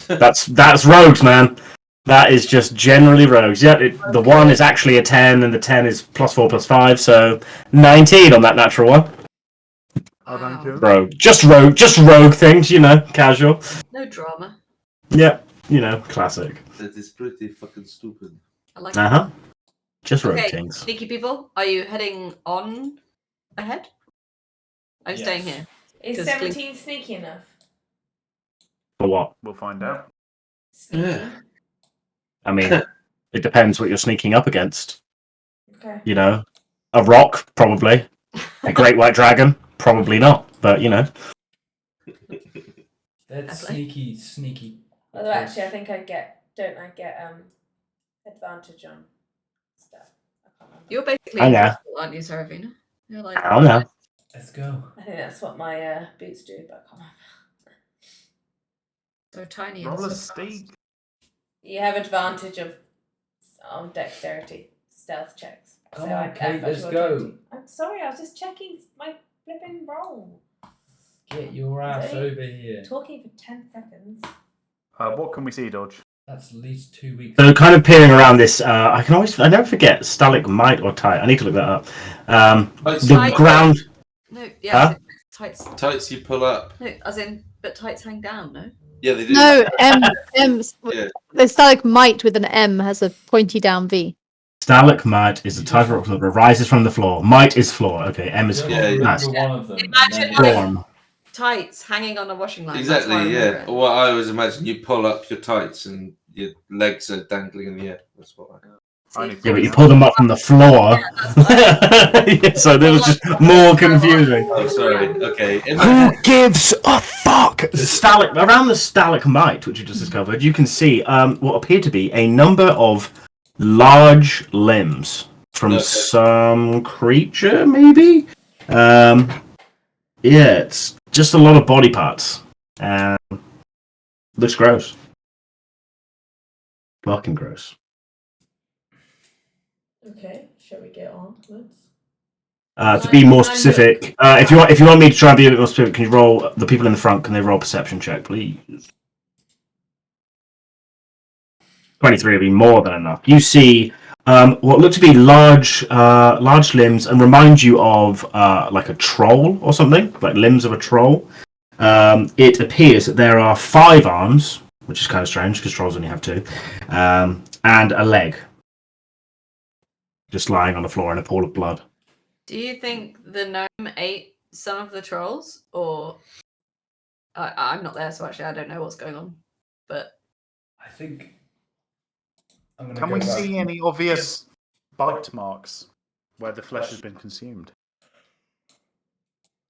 That's rogues, man. That is just generally rogues. Yeah, the 1 is actually a 10, and the 10 is +4/+5, so 19 on that natural one. Oh, thank you. Rogue, just rogue things, casual. No drama. Yep, classic. That is pretty fucking stupid. I like Uh huh. Just rogue Okay, things. sneaky people, are you heading on ahead? I'm staying here. Is Just 17 sneaky enough? For what? We'll find out. Sneaky. Yeah. I mean, it depends what you're sneaking up against. Okay. A rock, probably. A great white dragon, probably not. But That's Lovely. sneaky. Although actually, I think don't I get advantage on stuff? I can't remember. You're basically I know. invisible, aren't you, Seraphina? You're like, I don't know. Let's go. I think that's what my boots do, but I can't remember. so tiny and Roll a so fast. steak. You have advantage on dexterity stealth checks. Come So on, I Kate, let's rolled go. 20. I'm sorry, I was just checking my flipping roll. Get your ass Ready? over here. Talking for 10 seconds. What can we see, Dodge? That's at least 2 weeks. So kind of peering around this, I never forget stalagmite or tight. I need to look that up. Tights The you pull ground. No, yeah, Huh? tights. up. Tights you pull up. No, as in, but tights hang down, no? Yeah, they do. No, M. Yeah. The stalagmite with an M has a pointy down V. Stalagmite is a type of rock that rises from the floor. Mite is floor. Okay, M is Don't floor. Yeah, remember Nice. one of them. Imagine and then- like- Form. Tights hanging on a washing line. that's Exactly, why I remember yeah. it. Well, I always imagine you pull up your tights and your legs are dangling in the air. That's what I... I need Yeah, but you pull them up from the floor. Yeah, so there was just more confusing. Oh, sorry. Okay. Who gives a fuck? Around the stalagmite, which you just discovered, you can see what appear to be a number of large limbs from Okay. some creature, maybe? Yeah, it's just a lot of body parts. Looks gross. Fucking gross. Okay, shall we get on? To be more specific, if you want me to try and be a bit more specific, can you roll the people in the front? Can they roll a perception check, please? 23 would be more than enough. You see what look to be large limbs and remind you of like a troll or something, like limbs of a troll. It appears that there are 5 arms, which is kind of strange because trolls only have 2, and a leg, just lying on the floor in a pool of blood. Do you think the gnome ate some of the trolls, or I'm not there, so actually I don't know what's going on. But I think I'm gonna Can go we back. see any obvious bite marks where the flesh has been consumed?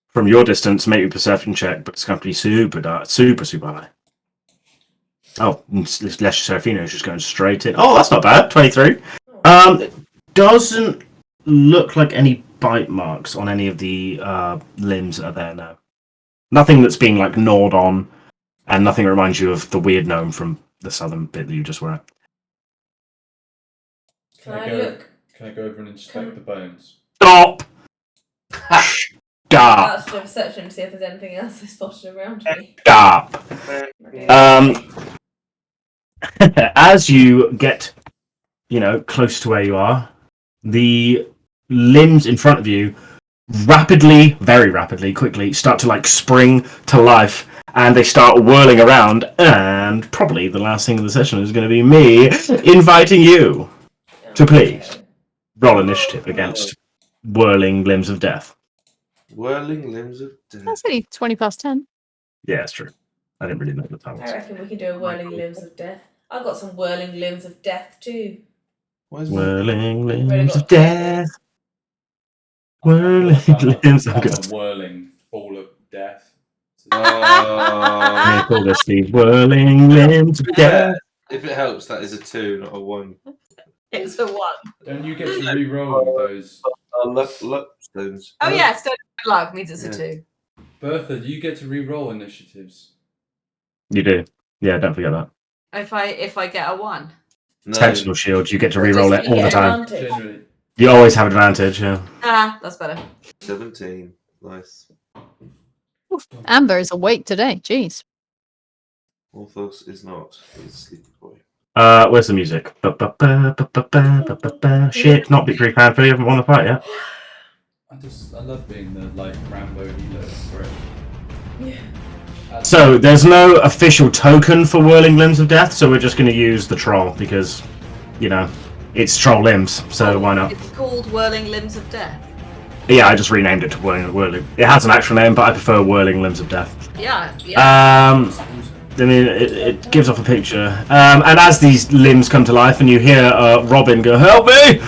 From your distance, make a perception check, but it's going to be super dark, super high. Oh, unless Seraphina is just going straight in. Oh, that's not bad. 23. It doesn't look like any bite marks on any of the limbs that are there now. Nothing that's being like gnawed on, and nothing reminds you of the weird gnome from the southern bit that you just were at. Can I look? Can I go over and inspect the bones? Stop! Stop! That's the perception to see if there's anything else that's spotted around me. Stop! As you get, close to where you are, the limbs in front of you rapidly, very rapidly, quickly start to like spring to life, and they start whirling around. And probably the last thing of the session is going to be me inviting you to please roll initiative against whirling limbs of death. Whirling limbs of death. That's only 20 past 10. Yeah, it's true. I didn't really know the time was. I reckon we can do a whirling limbs of death. I've got some whirling limbs of death too. Whirling limbs of death. Whirling limbs of death. A whirling ball of death. I call this the whirling limbs of death. If it helps, that is a 2, not a 1. It's a 1. Don't you get to re-roll those? Luck stones. Oh yeah, stone of luck means it's a 2. Bertha, do you get to re-roll initiatives? You do. Yeah, don't forget that. If I get a 1. No. Sentinel shield, you get to re-roll it You all the get time. advantage. Generally. You always have advantage, yeah. Ah, that's better. 17. Nice. Amber is awake today. Jeez. Morthos is not. He's a sleepy boy. Where's the music? Shit, not victory fan for you. Haven't won the fight yet. I love being the like Rambo healer for it. Yeah. So there's no official token for whirling limbs of death, so we're just going to use the troll because, it's troll limbs. So why not? It's called Whirling Limbs of Death. Yeah, I just renamed it to whirling. It has an actual name, but I prefer whirling limbs of death. Yeah. I mean, it gives off a picture. And as these limbs come to life and you hear Robin go, "Help me!"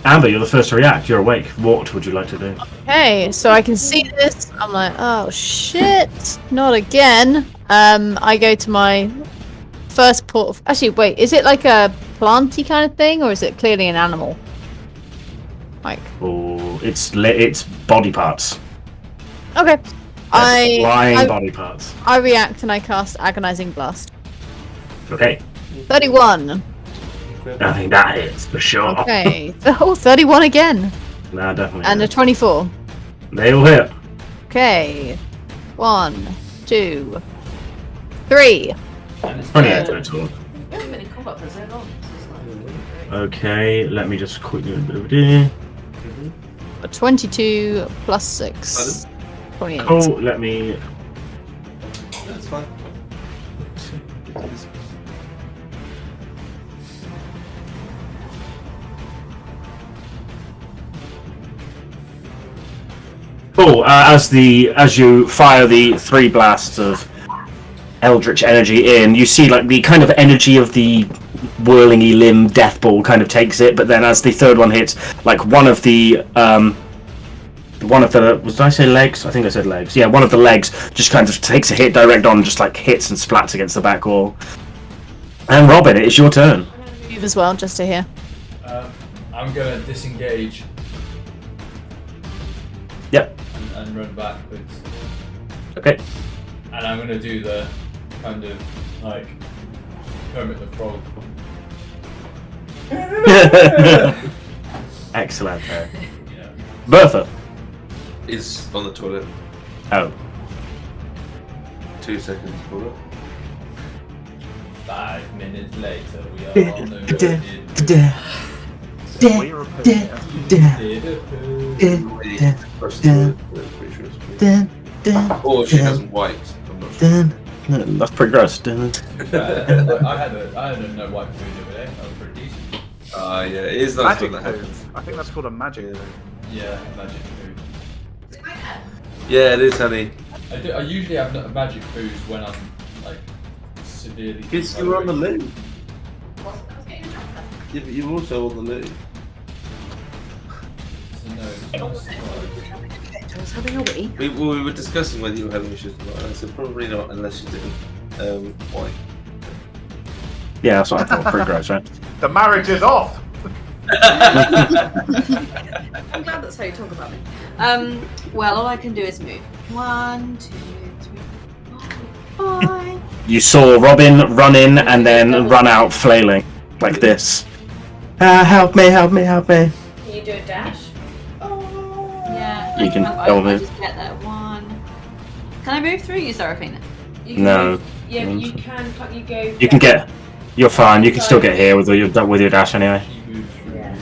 Amber, you're the first to react. You're awake. What would you like to do? Okay, so I can see this. I'm like, oh shit, not again. I go to my first port of... Actually, wait, is it like a planty kind of thing, or is it clearly an animal? Like... Oh, it's body parts. Okay. Flying body parts. I react and I cast Agonizing Blast. Okay. 31. I think that hits for sure. Okay. 31 again. Nah, definitely. And a 24. They all hit. Okay. 1, 2, 3. 28 total. We haven't been in combat for so long. Okay, let me just quickly do. 22 plus 6. 28. Cool, let me. That's fine. Cool. As you fire the 3 blasts of eldritch energy in, you see like the kind of energy of the whirlingy limb death ball kind of takes it, but then as the third one hits, like one of the did I say legs? I think I said legs. Yeah, one of the legs just kind of takes a hit direct on, just like hits and splats against the back wall. And Robin, it is your turn. Move as well, just to hear. I'm gonna disengage. Yep. And run backwards. Okay. And I'm gonna do the kind of like Kermit the Frog. Excellent. Yeah. Bertha. Is on the toilet. Oh. 2 seconds, pull up. 5 minutes later, we are on the We're a Or she hasn't wiped. I'm not sure. That's pretty gross. I had a no wipe food the other day. That was pretty decent. Yeah, it is nice magic when that food. happens. I think that's called a magic food. Yeah, magic food. Yeah, it is, honey. I usually have magic foods when I'm like severely. Because you were on the loo. What's getting happened? Yeah, but you're also on the loo. So no, it's not a surprise. I was having a wee. We were discussing whether you were having issues or not, and I said probably not unless you didn't. Why? Yeah, that's what I thought. Pretty gross, right? The marriage is off! I'm glad that's how you talk about me. Well, all I can do is move. 1, 2, 3, 4, 5. You saw Robin run in and then run out flailing like this. Help me, help me, help me. Can you do a dash? Yeah. You can I double move. just get there. 1. Can I move through you, Seraphina? You can No. move- yeah, but you can. Can't you go? You can get. You're fine. You can still get here with your dash anyway. Yeah.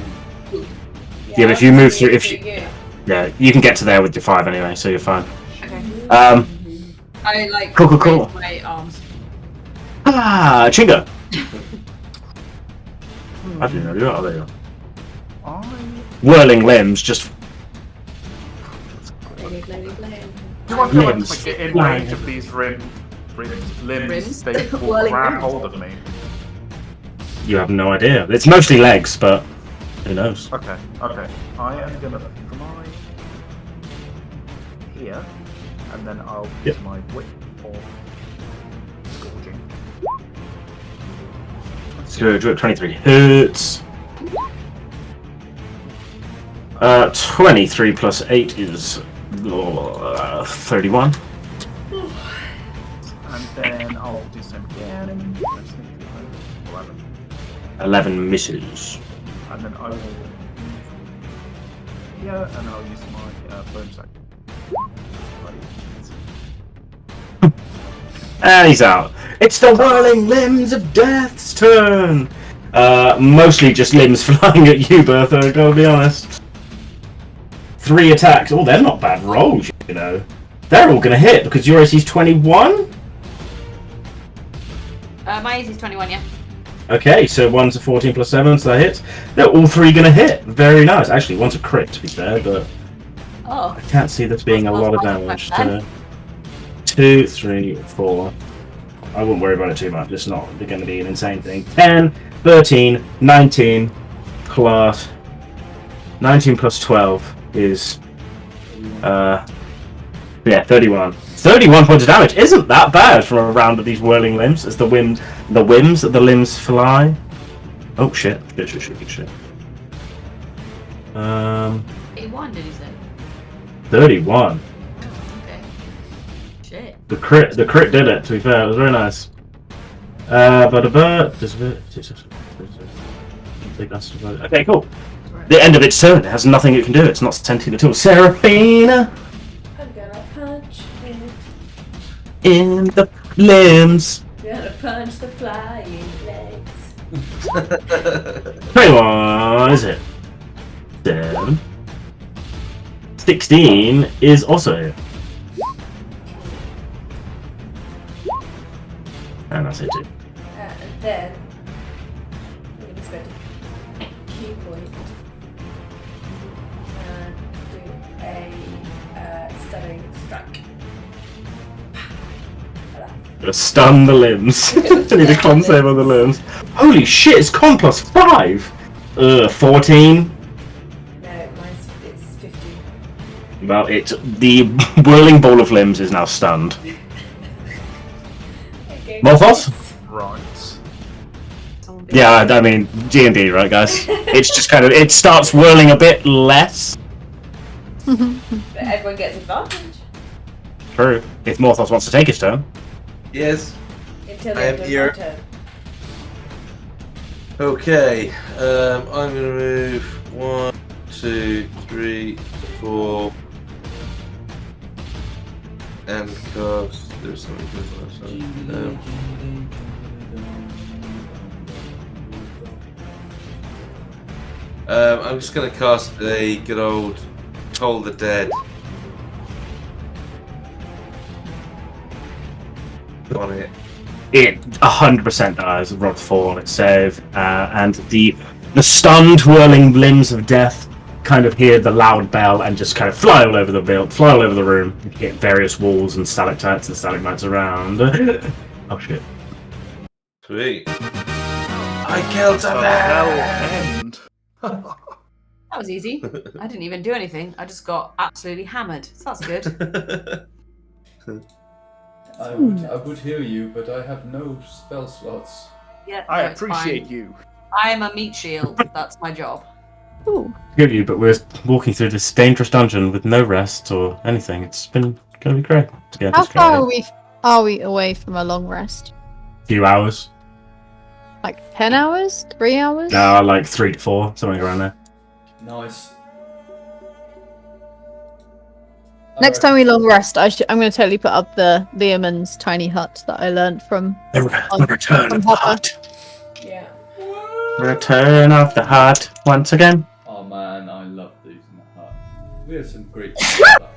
Yeah, but if you move through, you. yeah, you can get to there with your 5 anyway, so you're fine. Okay. Um. I like Cool. raise my arms. Chingo. I didn't know you are there. Whirling limbs, just Flame. Do I feel like Limbs. if I get in range of these limbs, Rims? they will Whirling grab rims. hold of me? you have no idea. It's mostly legs, but who knows? Okay. I am gonna fly here, and then I'll use my whip of scourging. So 23 hits. 23 plus 8 is 31. And then I'll do some again. 11. 11 misses. And then I will move here, and I'll use my bonus action. And he's out. It's the whirling limbs of death's turn. Mostly just limbs flying at you, Bertha, I gotta be honest. 3 attacks. Oh, they're not bad rolls, you know. They're all gonna hit because your AC's 21? My AC is 21, yeah. Okay, so one's a 14 plus 7, so that hits. They're all 3 gonna hit. Very nice. Actually, one's a crit, to be fair, but Oh. I can't see this being a lot of damage. 2, 3, 4. I wouldn't worry about it too much. It's not going to be an insane thing. 10, 13, 19 plus 12 is 31. 31 points of damage isn't that bad for a round of these whirling limbs as the limbs fly. Oh shit. 81, did you say? 31. Okay. Shit. The crit did it, to be fair, it was very nice. Okay, cool. The end of its turn, it has nothing it can do, it's not sentient at all. Seraphina I'm gonna punch it. in the limbs. Gonna punch the flying legs. 21, is it? 7. 16 is also it. And that's it too. And then I'm gonna spend a key point and do a stunning strike. Gonna stun the limbs. I need a con save on the limbs. Holy shit, it's con plus 5! 14. No, it's 15. Well, the whirling ball of limbs is now stunned. Okay. Morthos? Right. Yeah, I mean, D&D, right, guys? It's just kind of, it starts whirling a bit less. But everyone gets advantage True. If Morthos wants to take his turn. Yes. until I the am end of here. my turn. Okay. I'm gonna move 1, 2, 3, 4, and cast. There's something good on I'm just gonna cast a good old Toll the Dead on it. It 100% dies. Roll 4 on its save, and the stunned, whirling limbs of death kind of hear the loud bell and just kind of fly all over the room, hit various walls and stalactites and stalagmites around. Oh shit! Sweet. I killed a Hell man. end. That was easy. I didn't even do anything. I just got absolutely hammered. So that's good. I would heal you, but I have no spell slots. Yeah, I no, it's appreciate fine. you. I am a meat shield. That's my job. Ooh. Good you, but we're walking through this dangerous dungeon with no rest or anything. It's been going to be great to get How this far going. are we away from a long rest? Few hours. Like 10 hours? 3 hours? No, like 3 to 4, something around there. Nice. Next time we long rest, I'm going to totally put up the Leomund's tiny hut that I learned from The return from of the Hopper. heart. Yeah. Return of the heart once again. Oh man, I love these in the hut. We have some great things about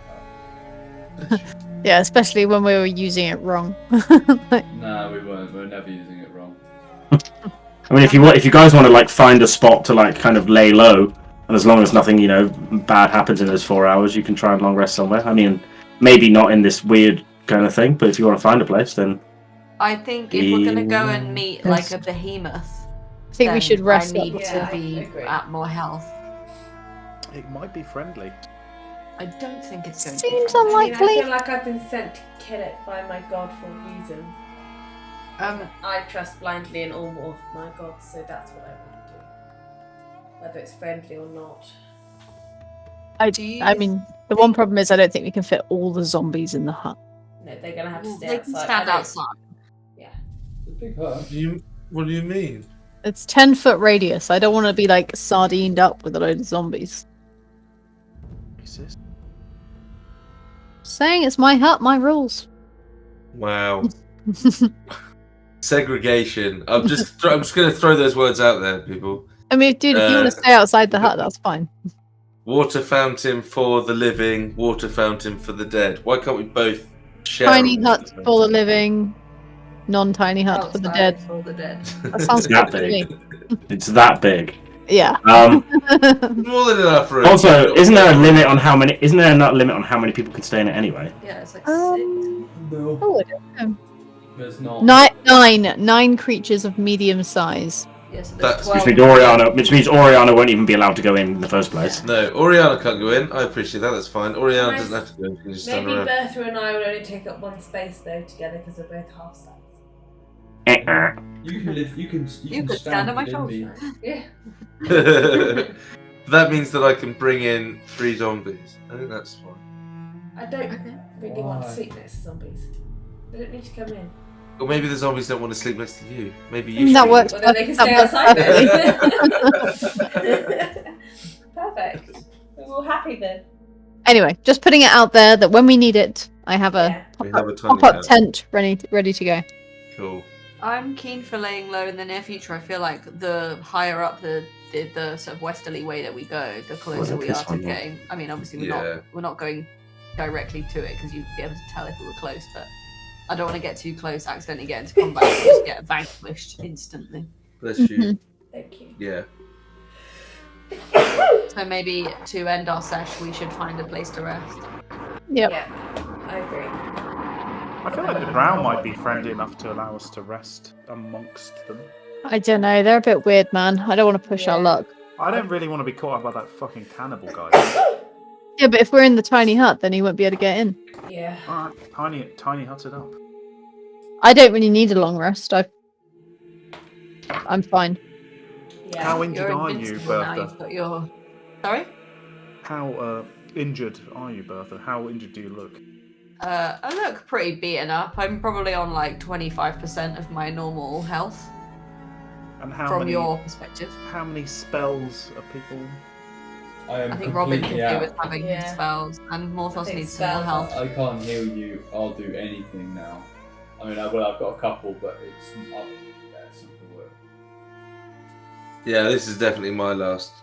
that hut. Yeah, especially when we were using it wrong. Nah, we weren't. We were never using it wrong. I mean, if you guys want to like find a spot to like kind of lay low, and as long as nothing bad happens in those 4 hours, you can try and long rest somewhere. I mean, maybe not in this weird kind of thing, but if you want to find a place, then I think if we're gonna go and meet like a behemoth, I think we then should rest I up need before. to be agree. at more health. It might be friendly. I don't think it's going Seems to be. I mean, I unlikely. feel like I've been sent to kill it by my god for a reason. I trust blindly in all of my gods, so that's what I want to do. Whether it's friendly or not. I mean, the one problem is I don't think we can fit all the zombies in the hut. No, they're gonna have to stay They outside. can stand outside. Yeah. It's a big hut. What do you mean? It's 10-foot radius. I don't want to be like sardined up with a load of zombies. Racist. Saying it's my hut, my rules. Wow. Segregation. I'm just going to throw those words out there, people. I mean, dude, if you want to stay outside the hut, that's fine. Water fountain for the living, water fountain for the dead. Why can't we both share? Tiny a water hut for the living, non-tiny hut for the dead. For the dead. That sounds That good to me. it's that big. Yeah. More than enough room. Also, isn't there a limit on how many? Isn't there a limit on how many people can stay in it anyway? Yeah, it's like No, Oh, I don't know. there's not. Nine creatures of medium size. Yeah, so That's- there's Which 12. means Oriana won't even be allowed to go in the first place. No, Oriana can't go in. I appreciate that. That's fine. Oriana Nice. doesn't have to go in. She can just stand Maybe around. Bertha and I will only take up one space though together because we're both half size. You can live. You can could stand on my within me. shoulders. Yeah. That means that I can bring in 3 zombies. I think that's fine. I don't Okay. really want to Why? sleep next to zombies. They don't need to come in. Or maybe the zombies don't want to sleep next to you. Maybe you That should. works. Well, then they can stay That works outside perfectly. then. Perfect. We're all happy then. Anyway, just putting it out there that when we need it, I have a We have a tiny pop-up hut. tent ready to go. Cool. I'm keen for laying low in the near future. I feel like the higher up the sort of westerly way that we go, the closer we are to getting. I mean, obviously we're not going directly to it because you'd be able to tell if we were close, but I don't want to get too close, accidentally get into combat, and just get vanquished instantly. Bless you. Thank you. Yeah. So maybe to end our sesh, we should find a place to rest. Yep. Yeah, I agree. I feel like the drow might be friendly enough to allow us to rest amongst them. I don't know. They're a bit weird, man. I don't want to push our Yeah. luck. I don't really want to be caught up by that fucking cannibal guy. Yeah, but if we're in the tiny hut, then he won't be able to get in. Yeah. Alright, tiny hutted up. I don't really need a long rest. I'm fine. Yeah. How injured You're are you, invincible now. Bertha? You've got your. Sorry. How injured are you, Bertha? How injured do you look? I look pretty beaten up. I'm probably on like 25% of my normal health And how from many? your perspective. How many spells are people? I am I think Robin could completely do out. with having Yeah. spells, and I Morthos think needs some more spells health. I can't heal you. I'll do anything now. I mean, I've got a couple, but it's not gonna work. Yeah, this is definitely my last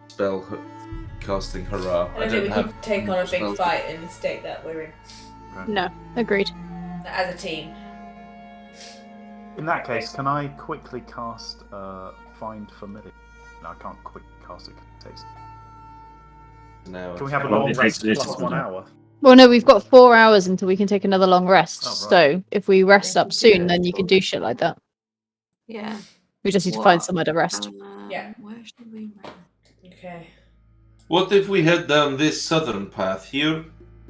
spell casting hurrah. I don't think we have could take on a big spells. fight in the state that we're in No, agreed. as a team. In that case, can I quickly cast Find Familiar? No, I can't quick cast it. 'Cause it takes. Now Can we have a Well, long it rest takes- plus 1 hour? Well, no, we've got 4 hours until we can take another long rest. Oh, right. So if we rest up soon, then you can do shit like that. Yeah. We just need to find What? somewhere to rest. Yeah. Where should we rest? Okay. What if we head down this southern path here?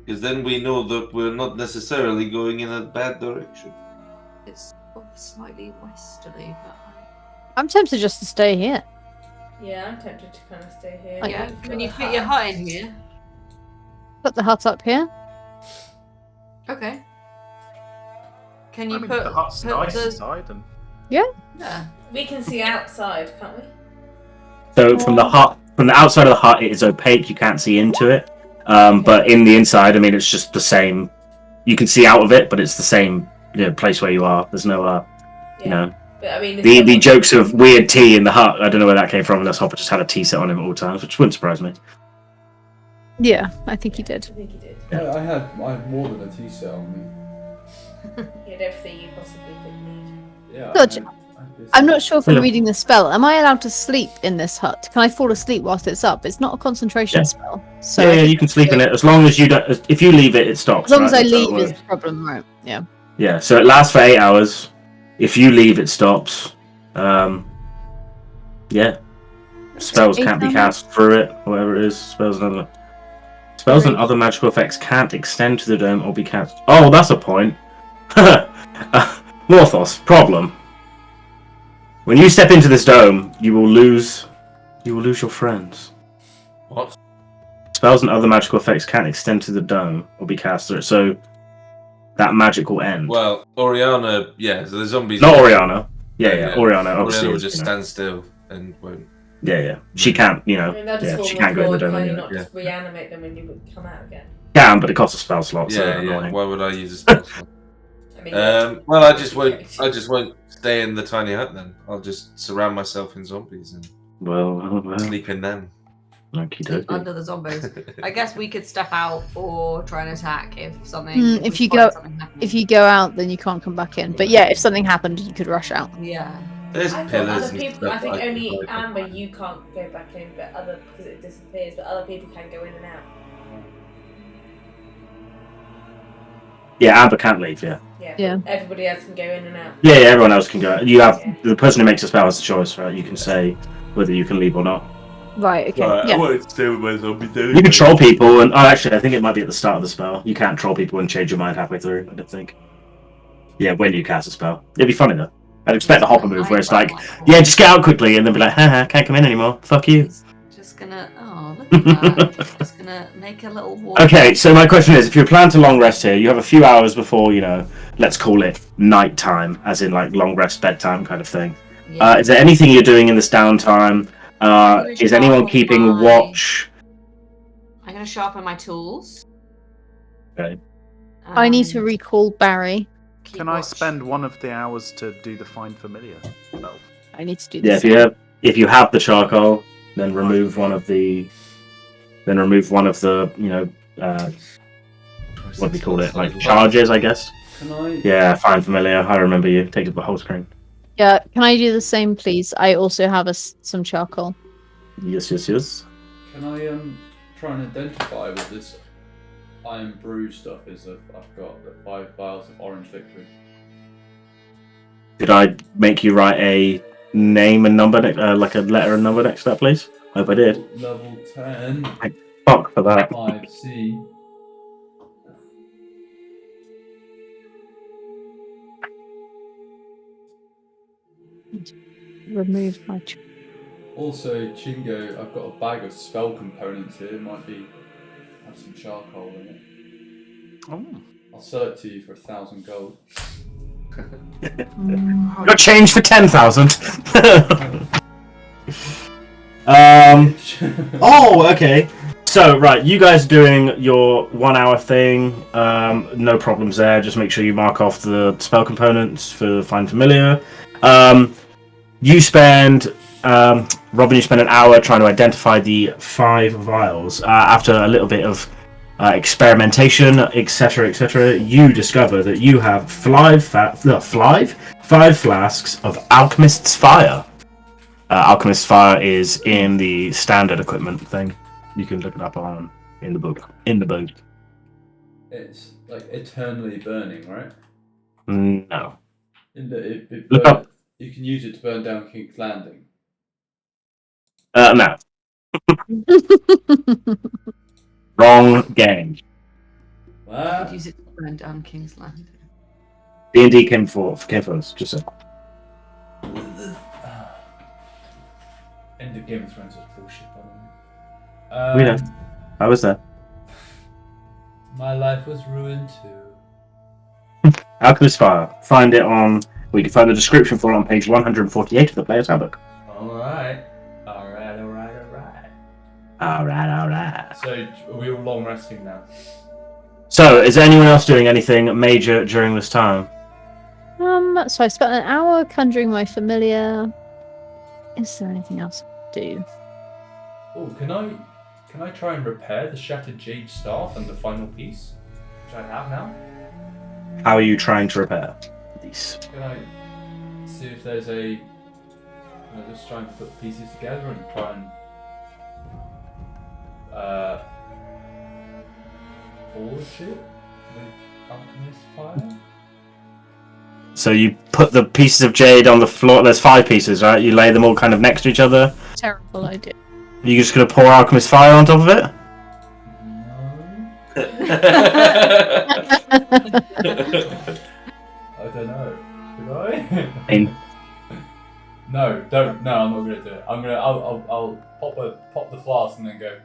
Because then we know that we're not necessarily going in a bad direction. It's slightly westerly, but I'm tempted just to stay here. Yeah, I'm tempted to kind of stay here. Like- Yeah. We've Can got you a fit your hut in here? Put the hut up here. Okay. Can I you mean, put the hut's nice the inside, and yeah. We can see outside, can't we? So from the hut, from the outside of the hut, it is opaque. You can't see into it. But in the inside, I mean, it's just the same. You can see out of it, but it's the same place where you are. There's no, Yeah. you know, But I mean, if the someone- jokes of weird tea in the hut. I don't know where that came from. Unless Hopper just had a tea set on him at all times, which wouldn't surprise me. Yeah, I think he did. I think he did. Yeah. I had more than a tea set on me. He had everything you possibly could need. Yeah. Dodge. I had this- I'm not sure if I'm Hello. reading the spell. Am I allowed to sleep in this hut? Can I fall asleep whilst it's up? It's not a concentration Yeah. spell. So So I yeah, think you can sleep in it as long as you don't. If you leave it, it stops. as long as right? I That's how it leave is works. the problem, right? Yeah. Yeah, so it lasts for 8 hours. If you leave, it stops. Yeah. Spells Eight can't be hours? cast through it, whatever it is. Spells and other magical effects can't extend to the dome or be cast. Oh, that's a point. Morthos, problem. When you step into this dome, you will lose your friends. What? Spells and other magical effects can't extend to the dome or be cast through it, so that magic will end. Well, Oriana, yeah, so the zombies. Not Oriana. Yeah, Yeah. Oriana obviously. Oriana will is, just you know. stand still and won't. Yeah. She can't, I mean, that just she can't go in the dome Can you anyway. not just reanimate them when you would come out again? Can, but it costs a spell slot, so Yeah, yeah. annoying. Why would I use a spell slot? I mean, Well, I just won't stay in the tiny hut then. I'll just surround myself in zombies and Well, sleep in them. okie Sleep dokie. under the zombies. I guess we could step out or try and attack if something. If we you find go- something happening. If you go out, then you can't come back in. But yeah, if something happened, you could rush out. Yeah. There's I thought pillars other and people. stuff I think can only hide behind. Amber, you can't go back in, but because it disappears. But other people can go in and out. Yeah, Amber can't leave, yeah. Yeah. But everybody else can go in and out. Yeah, everyone else can go. You have Yeah. the person who makes a spell has the choice, right? You can say whether you can leave or not. Right. Okay. Right, I Yeah. wanted to stay with my zombie dude. You can troll people, and actually, I think it might be at the start of the spell. You can't troll people and change your mind halfway through. I don't think. Yeah, when you cast a spell, it'd be funny though. I'd expect the hopper move where it's like, yeah, just get out quickly, and then be like, haha, can't come in anymore. Fuck you. Just gonna. Oh, look at that. Just gonna make a little wall. Okay, so my question is, if you plan to long rest here, you have a few hours before, let's call it night time, as in like long rest bedtime kind of thing. Yeah. Is there anything you're doing in this downtime? Is anyone keeping my- watch? I'm gonna sharpen my tools. Okay. I need to and recall Barry. keep can I watch. spend one of the hours to do the find familiar spell? I need to do Yeah, this. if you have the charcoal, then remove one of the. Then remove one of the, what do we call it? Like charges, I guess. Can I? Yeah, fine, familiar. I remember you. Take up the whole screen. Yeah. Can I do the same, please? I also have some charcoal. Yes. Can I try and identify what this Iron Brew stuff is that I've got the 5 vials of orange liquid? Did I make you write a name and number, like a letter and number next to that, please? Hope I did. Level 10, Fuck for that. 5C. Remove my. Also, Chingo, I've got a bag of spell components here. Might have some charcoal in it. Oh. I'll sell it to you for 1,000 gold. Got change for 10,000. Oh, okay. So, right, you guys doing your 1 hour thing. No problems there. Just make sure you mark off the spell components for Find Familiar. You spend, Robin, you spend an hour trying to identify the 5 vials. After a little bit of experimentation, etc., you discover that you have 5 flasks of Alchemist's Fire. Alchemist's Fire is in the standard equipment thing. You can look it up in the book. It's like eternally burning, right? No. It Look burn- up. You can use it to burn down King's Landing. No. Wrong game. What? Use it to burn down King's Land. D&D came first, just so. End Game of Thrones was bullshit, by the way. We know. I was there. My life was ruined too. Alchemist Fire. Find it on. We can find the description for it on page 148 of the Player's Handbook. Alright. Alright. So, are we all long resting now? So, is anyone else doing anything major during this time? So I spent an hour conjuring my familiar. Is there anything else to do? Oh, can I try and repair the shattered jade staff and the final piece, which I have now? How are you trying to repair these? Can I see if there's a? I'm just trying to put the pieces together and try and forge it with alchemist fire. So you put the pieces of jade on the floor. There's 5 pieces, right? You lay them all kind of next to each other. Terrible idea. You're just gonna pour alchemist fire on top of it? No. I don't know. Did I? No, don't. No, I'm not gonna do it. I'll pop the flask and then go.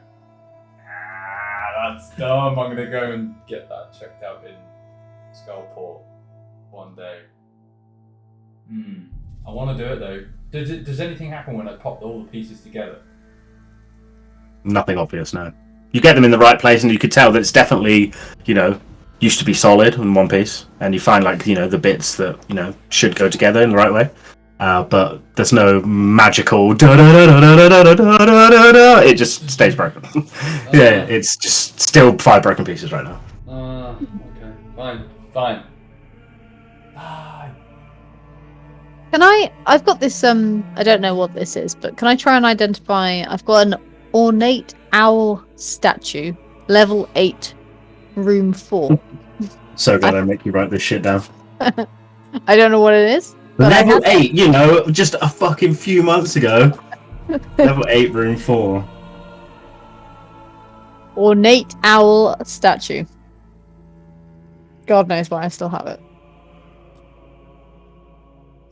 That's dumb. I'm gonna go and get that checked out in Skullport one day. I want to do it though. Does anything happen when I pop all the pieces together? Nothing obvious, no. You get them in the right place, and you could tell that it's definitely, used to be solid in one piece, and you find the bits that should go together in the right way. But there's no magical it just stays broken. Yeah, it's just still 5 broken pieces right now. Okay, fine. Can I've got this, I don't know what this is, but can I try and identify, I've got an ornate owl statue, level 8, room 4. So glad I make you write this shit down. I don't know what it is. But Level 8, just a fucking few months ago. Level 8, room 4. Ornate owl statue. God knows why I still have it.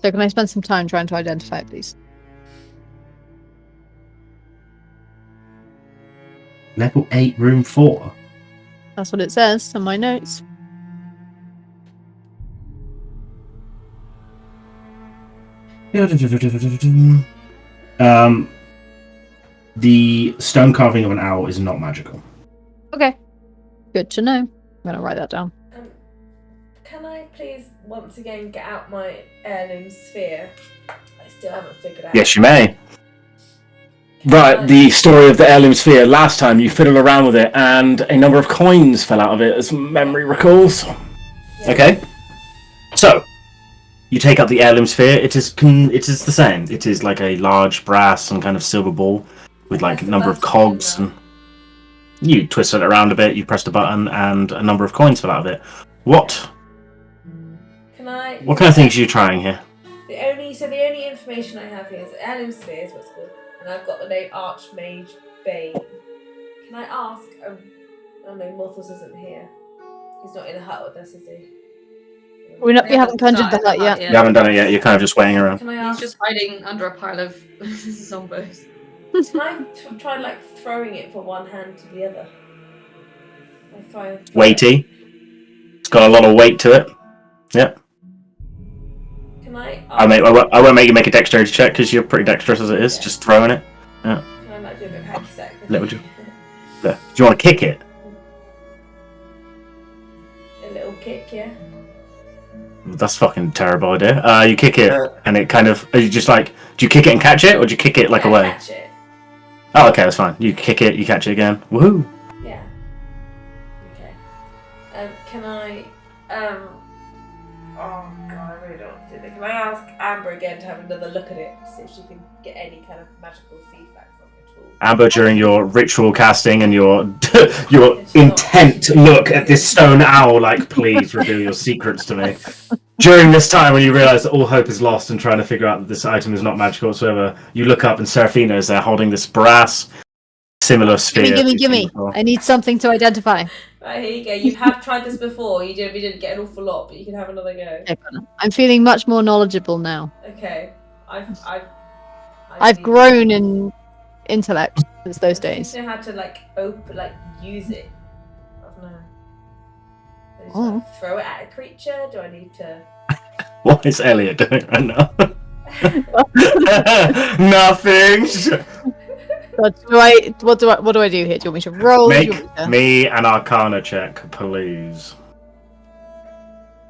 So can I spend some time trying to identify it, please? Level 8, room 4. That's what it says on my notes. The stone carving of an owl is not magical. Okay. Good to know. I'm going to write that down. Can I please once again get out my heirloom sphere? I still haven't figured out. Yes, you may. Right, the story of the heirloom sphere. Last time you fiddled around with it, and a number of coins fell out of it, as memory recalls. Yeah. Okay. So, you take out the heirloom sphere. It is the same. It is like a large brass and kind of silver ball with like a number of cogs, and you twist it around a bit. You press the button, and a number of coins fell out of it. What kind of things are you trying here? The only information I have here is that heirloom sphere is what's called, and I've got the name Archmage Bane. Can I ask? Oh no, Morthos isn't here. He's not in the hut with us, is he? We haven't conjured the hut yet. You haven't done it yet. You're kind of just waiting around. Can I He's ask? just hiding under a pile of zombies. Can I try like throwing it from one hand to the other? Weighty. It's got a lot of weight to it. Yep. Can I? I won't make you make a dexterity check because you're pretty dexterous as it is. Yeah. Just throwing it. Yeah. Can I like do a bit of hacky sack? Do you want to kick it? A little kick, yeah. That's a fucking terrible idea. You kick it, and it kind of. Are you just like? Do you kick it and catch it, or do you kick it like away? Catch it. Oh, okay, that's fine. You kick it, you catch it again. Woohoo! Yeah. Okay. Can I? Oh god, I really don't want to do that. Can I ask Amber again to have another look at it, see if she can get any kind of magical feedback from it at all? Amber, during your ritual casting and your intent look at this stone owl, like, please reveal your secrets to me. During this time, when you realise that all hope is lost and trying to figure out that this item is not magical whatsoever, you look up and Seraphina is there holding this brass, similar sphere. Give me. I need something to identify. Right, here you go. You have tried this before. We didn't get an awful lot, but you can have another go. I'm feeling much more knowledgeable now. Okay. I've grown in intellect. It's those I days. don't know how to use it. I don't know. Do I just, Oh. throw it at a creature? Do I need to? What is Elliot doing right now? Nothing. What do I do here? Do you want me to roll? Do you want me Make to... me an Arcana check, please.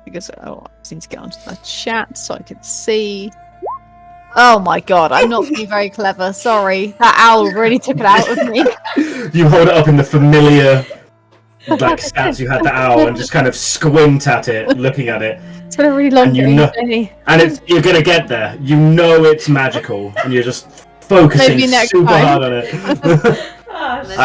I guess I just need to get onto the chat so I can see. Oh my god, I'm not being very clever. Sorry, that owl really took it out of me. You hold it up in the familiar stance you had the owl and just kind of squint at it, looking at it. It's been a really long And you day know- today. And you're gonna get there. You know it's magical, and you're just focusing Maybe next super time. hard on it. Oh,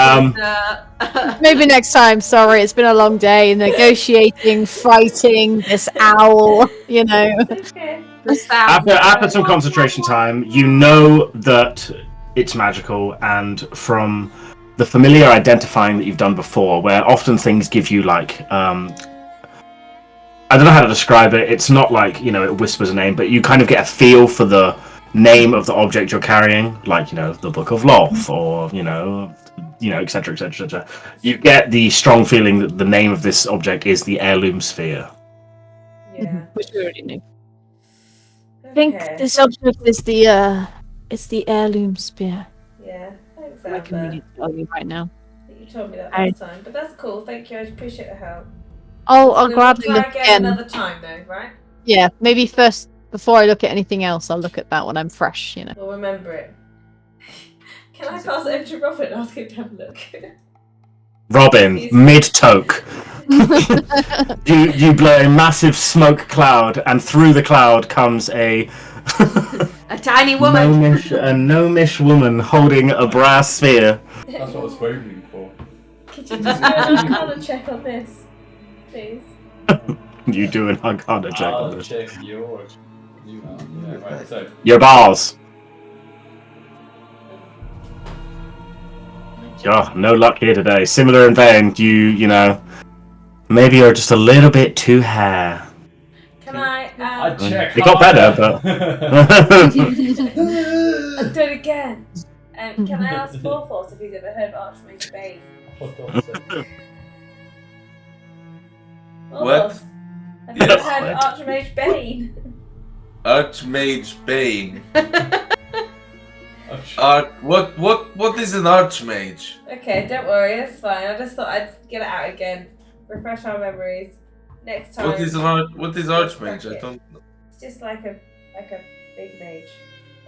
shit. Maybe next time. Sorry, it's been a long day. Negotiating, fighting this owl. You know. Okay. After some concentration time, you know that it's magical, and from the familiar identifying that you've done before, where often things give you like I don't know how to describe it. It's not like, it whispers a name, but you kind of get a feel for the name of the object you're carrying, like, the Book of Loth, or, etc., etc., etc. You get the strong feeling that the name of this object is the Heirloom Sphere. Yeah. Which we already knew. I think Okay. this object is the heirloom spear. Yeah. Thanks, I can Amber. really tell you right now. I think you told me that I- last time, but that's cool. Thank you. I appreciate the help. I'll We'll gladly try look again again. another time, though, right? Yeah, maybe first before I look at anything else, I'll look at that when I'm fresh. We'll remember it. Can I pass it over to Robert and ask him to have a look? Robin, mid-toke. You blow a massive smoke cloud, and through the cloud comes a A tiny woman. gnomish woman holding a brass sphere. That's what I was waiting for. Could you just do an Arcana check on this, please? You do an Arcana check on I'll this. check your. Yeah, right. So, Your balls. Oh, no luck here today. Similar in vein, maybe you're just a little bit too hair. Can I? I check. It got better, but. I'll do it again. Can I ask Morthos if he's ever heard of Archmage Bane? What? Have you Yes. ever heard of Archmage Bane? Archmage Bane. What is an Archmage? Okay, don't worry, it's fine. I just thought I'd get it out again, refresh our memories. Next time. What is Archmage? I don't know. It's just like a big mage.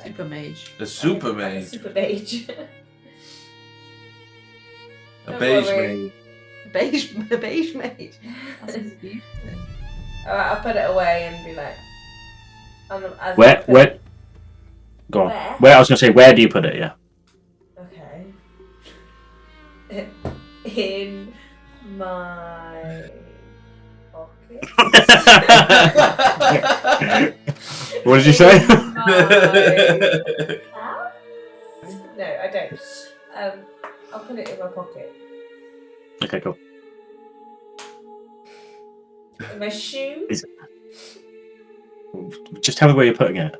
Super mage. A super Like a mage. super mage. A Don't beige worry. mage. A beige mage. That's confusing. Alright, I'll put it away and be like. As Where? I put it- Go on. Where? Where? I was gonna say, where do you put it? Yeah. Okay. In my pocket. What did you say? In my pants? No, I don't. I'll put it in my pocket. Okay, cool. In my shoes. Just tell me where you're putting it.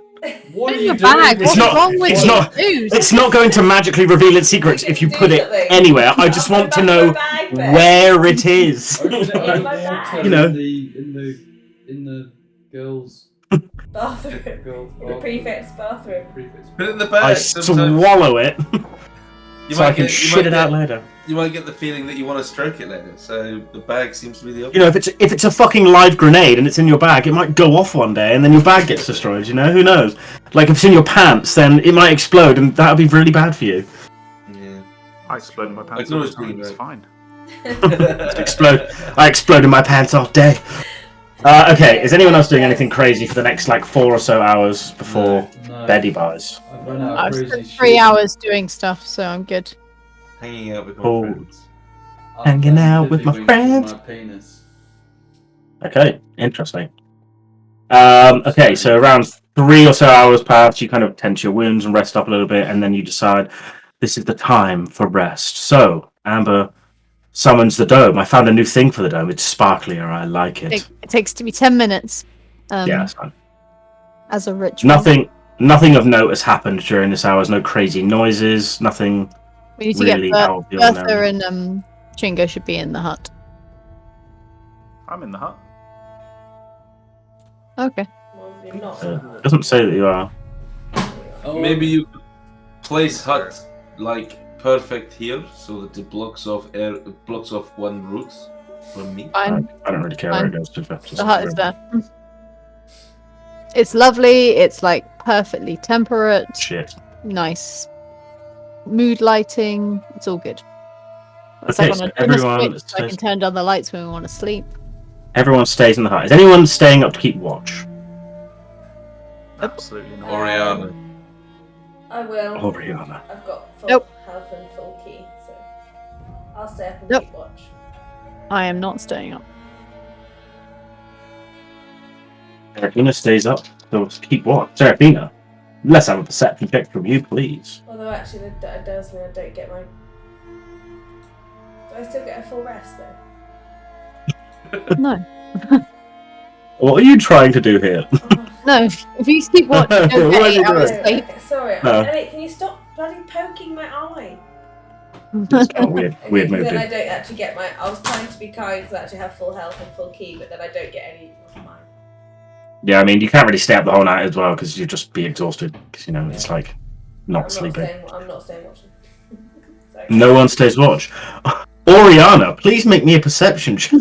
What Put are in you your doing? bag. It's What's not- wrong with it's you? not- Dude? It's not going to magically reveal its secrets if you put it anywhere. I just want to know where it is. Open it In on my water bag. You know. in the girls' bathroom. girls' In the prefect's bathroom. prefix. Put it in the bag. I sometimes swallow it you so I might can get- you shit might it out get- later. You might get the feeling that you want to stroke it later, so the bag seems to be the opposite. If it's a fucking live grenade and it's in your bag, it might go off one day and then your bag gets destroyed. Who knows? Like if it's in your pants, then it might explode and that would be really bad for you. Yeah. I explode in my pants can all always the time. be It's right. fine. I explode in my pants all day. Okay, is anyone else doing anything crazy for the next 4 or so hours before No. Betty buys? I've run out I've of spent crazy 3 shit. hours doing stuff, so I'm good. Hanging out with my Oh. friends. I've Hanging out with my tiddlywinks friends. my penis. Okay, interesting. Okay, so around 3 or so hours pass, you kind of tend to your wounds and rest up a little bit, and then you decide this is the time for rest. So, Amber summons the dome. I found a new thing for the dome. It's sparklier. I like it. It takes to be 10 minutes. Yeah, that's fine. As a ritual. Nothing of note has happened during this hour. No crazy noises. Nothing We need to really get out of the Bertha ordinary. and Chingo should be in the hut. I'm in the hut. Okay. Well, you're not. It doesn't say that you are. Oh, Maybe you could place hut like perfect here, so that it blocks off one route from me. Fine. I don't really care where it goes to. The hut is there. It's lovely. It's like perfectly temperate. Shit. Nice mood lighting. It's all good. It's Okay, like so on a dimmer everyone switch, so I can turn down the lights when we want to sleep. Everyone stays in the hut. Is anyone staying up to keep watch? Absolutely not. Oriana. I will. Oriana. I've got full Nope. health and full key, so I'll stay up and Nope. keep watch. I am not staying up. Seraphina stays up to keep watch. Seraphina, let's have a perception check from you, please. Although actually, that does mean I don't get my. Do I still get a full rest though? No. What are you trying to do here? No. If you keep watching, you What are okay, you I will doing? sleep. Sorry, No. Elliot, can you stop bloody poking my eye? Oh, weird Okay, move. then I dude. don't actually get my. I was trying to be kind because I actually have full health and full key, but then I don't get any of mine. Yeah, I mean, you can't really stay up the whole night as well because you'd just be exhausted. Because you know, it's like not sleeping. I'm not staying watching. Sorry. No one stays watch. Oriana, please make me a perception check.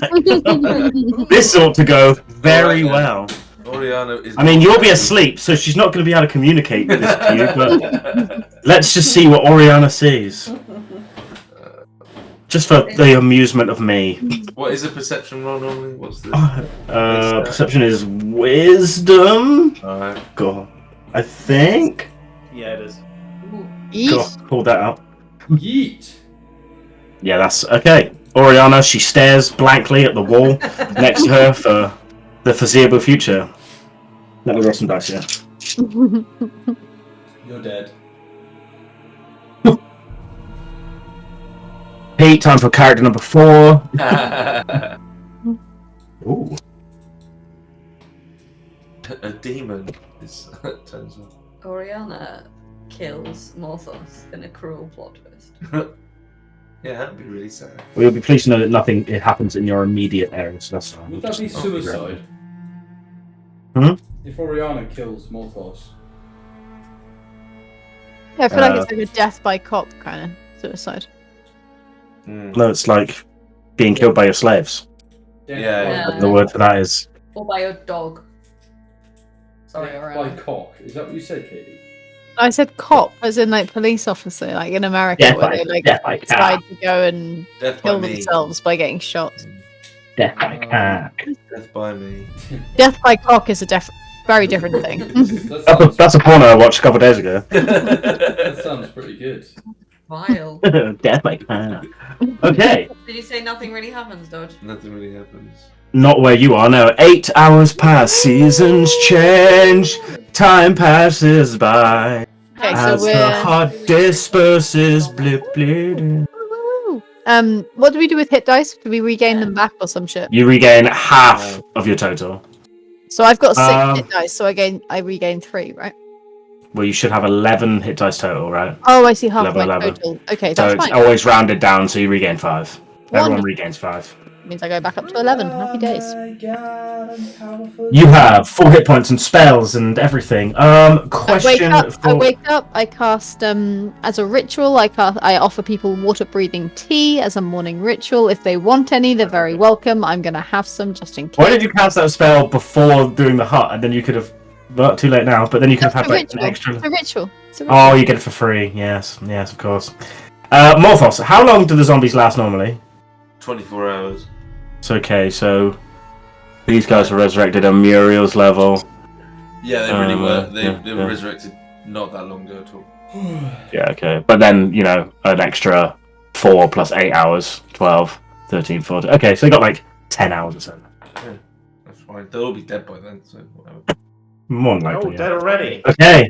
This ought to go very Alright, well. Oriana is. I mean, you'll be asleep, so she's not going to be able to communicate with this to you, but let's just see what Oriana sees. Just for the amusement of me. What is a perception roll normally? What's this? Perception is wisdom. Alright. God, I think. Yeah, it is. God, pulled that up. yeet. Yeah, that's okay. Oriana, she stares blankly at the wall next to her for the foreseeable future. Let me roll some dice here. You're dead. Pete, time for character number 4. Ooh. A demon is turns out. Oriana kills Morthos in a cruel plot twist. Yeah, that'd be really sad. We'll be pleased to know that nothing happens in your immediate area, so that's fine. Would that be suicide? Hmm? If Oriana kills Morthos. Yeah, I feel like it's like a death by cop kind of suicide. No, it's like being killed by your slaves. Yeah. The word for that is Or by your dog. Sorry, Death by Oriana. cock. Is that what you said, Katie? I said cop, as in like police officer, like in America, death where by, they like death by decide cat. to go and Death by kill me. themselves by getting shot. Death by cat. Death by me. Death by cock is a very different thing. That's a porno I watched a couple of days ago. That sounds pretty good. Vile. Death by cat. Okay, Did you say nothing really happens, Dodge? Nothing really happens. not where you are now. 8 hours pass, seasons change, time passes by. Okay, so As the we're. heart disperses, blip blip. What do we do with hit dice? Do we regain them back or some shit? You regain half of your total. So I've got 6 Um, hit dice, so I regain 3, right? Well, you should have 11 hit dice total, right? Oh, I see half Level my 11. total. Okay, So that's it's fine. always rounded down, so you regain 5. Everyone Wonderful. regains 5. Means I go back up to 11. Happy days. My God, I'm powerful. You have 4 hit points and spells and everything. Question I for... wake up. I cast as a ritual. I offer people water breathing tea as a morning ritual. If they want any, they're very welcome. I'm gonna have some just in case. Why did you cast that spell before doing the hut, and then you could have... Well, too late now, but then you could have had like, an extra... It's a ritual. Oh, you get it for free. Yes, of course. Morthos, how long do the zombies last normally? 24 hours. It's okay, so... These guys were resurrected at Muriel's level. Yeah, they really were. They yeah. were resurrected not that long ago at all. Yeah, okay. But then, you know, an extra 4 plus 8 hours, 12, 13, 14. Okay, so they got like 10 hours or so. Yeah, that's fine. They'll all be dead by then, so whatever. More than Oh, likely. dead already. Okay.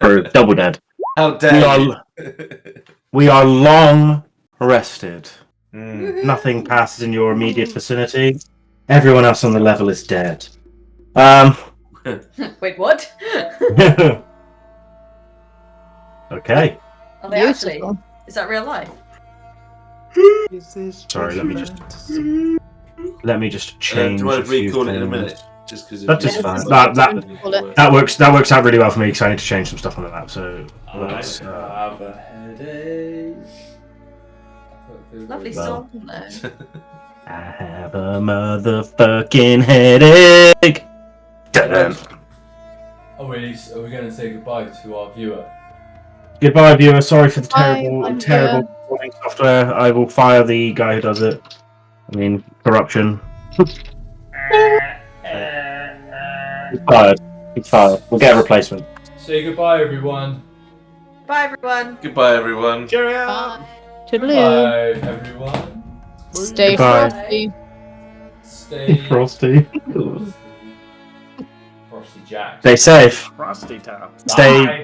True. Double dead. How We dare you? we are long rested. Mm. Nothing passes in your immediate vicinity. Everyone else on the level is dead. What Wait, what? Okay. Are they actually? Beautiful. Is that real life? Is this Sorry, let me just- fantasy? Let me just Do change. you want a to few recall it in a things. minute? Just because That is fine. That- That works out really well for me because I need to change some stuff on the map. So let's, have a headache. Lovely Well. song though. I have a motherfucking headache. Dun-dun. Are we going to say goodbye to our viewer? Goodbye, viewer. Sorry for the Bye, terrible, viewer. terrible recording software. I will fire the guy who does it. I mean, corruption. He's fired. He's fired. We'll get a replacement. Say goodbye, everyone. Bye everyone. Goodbye, everyone. Cheerio! Bye. Toodaloo. Goodbye, everyone. Stay Goodbye. frosty. Stay Frosty. Frosty Jack. Stay safe. Frosty Town. Stay. Bye.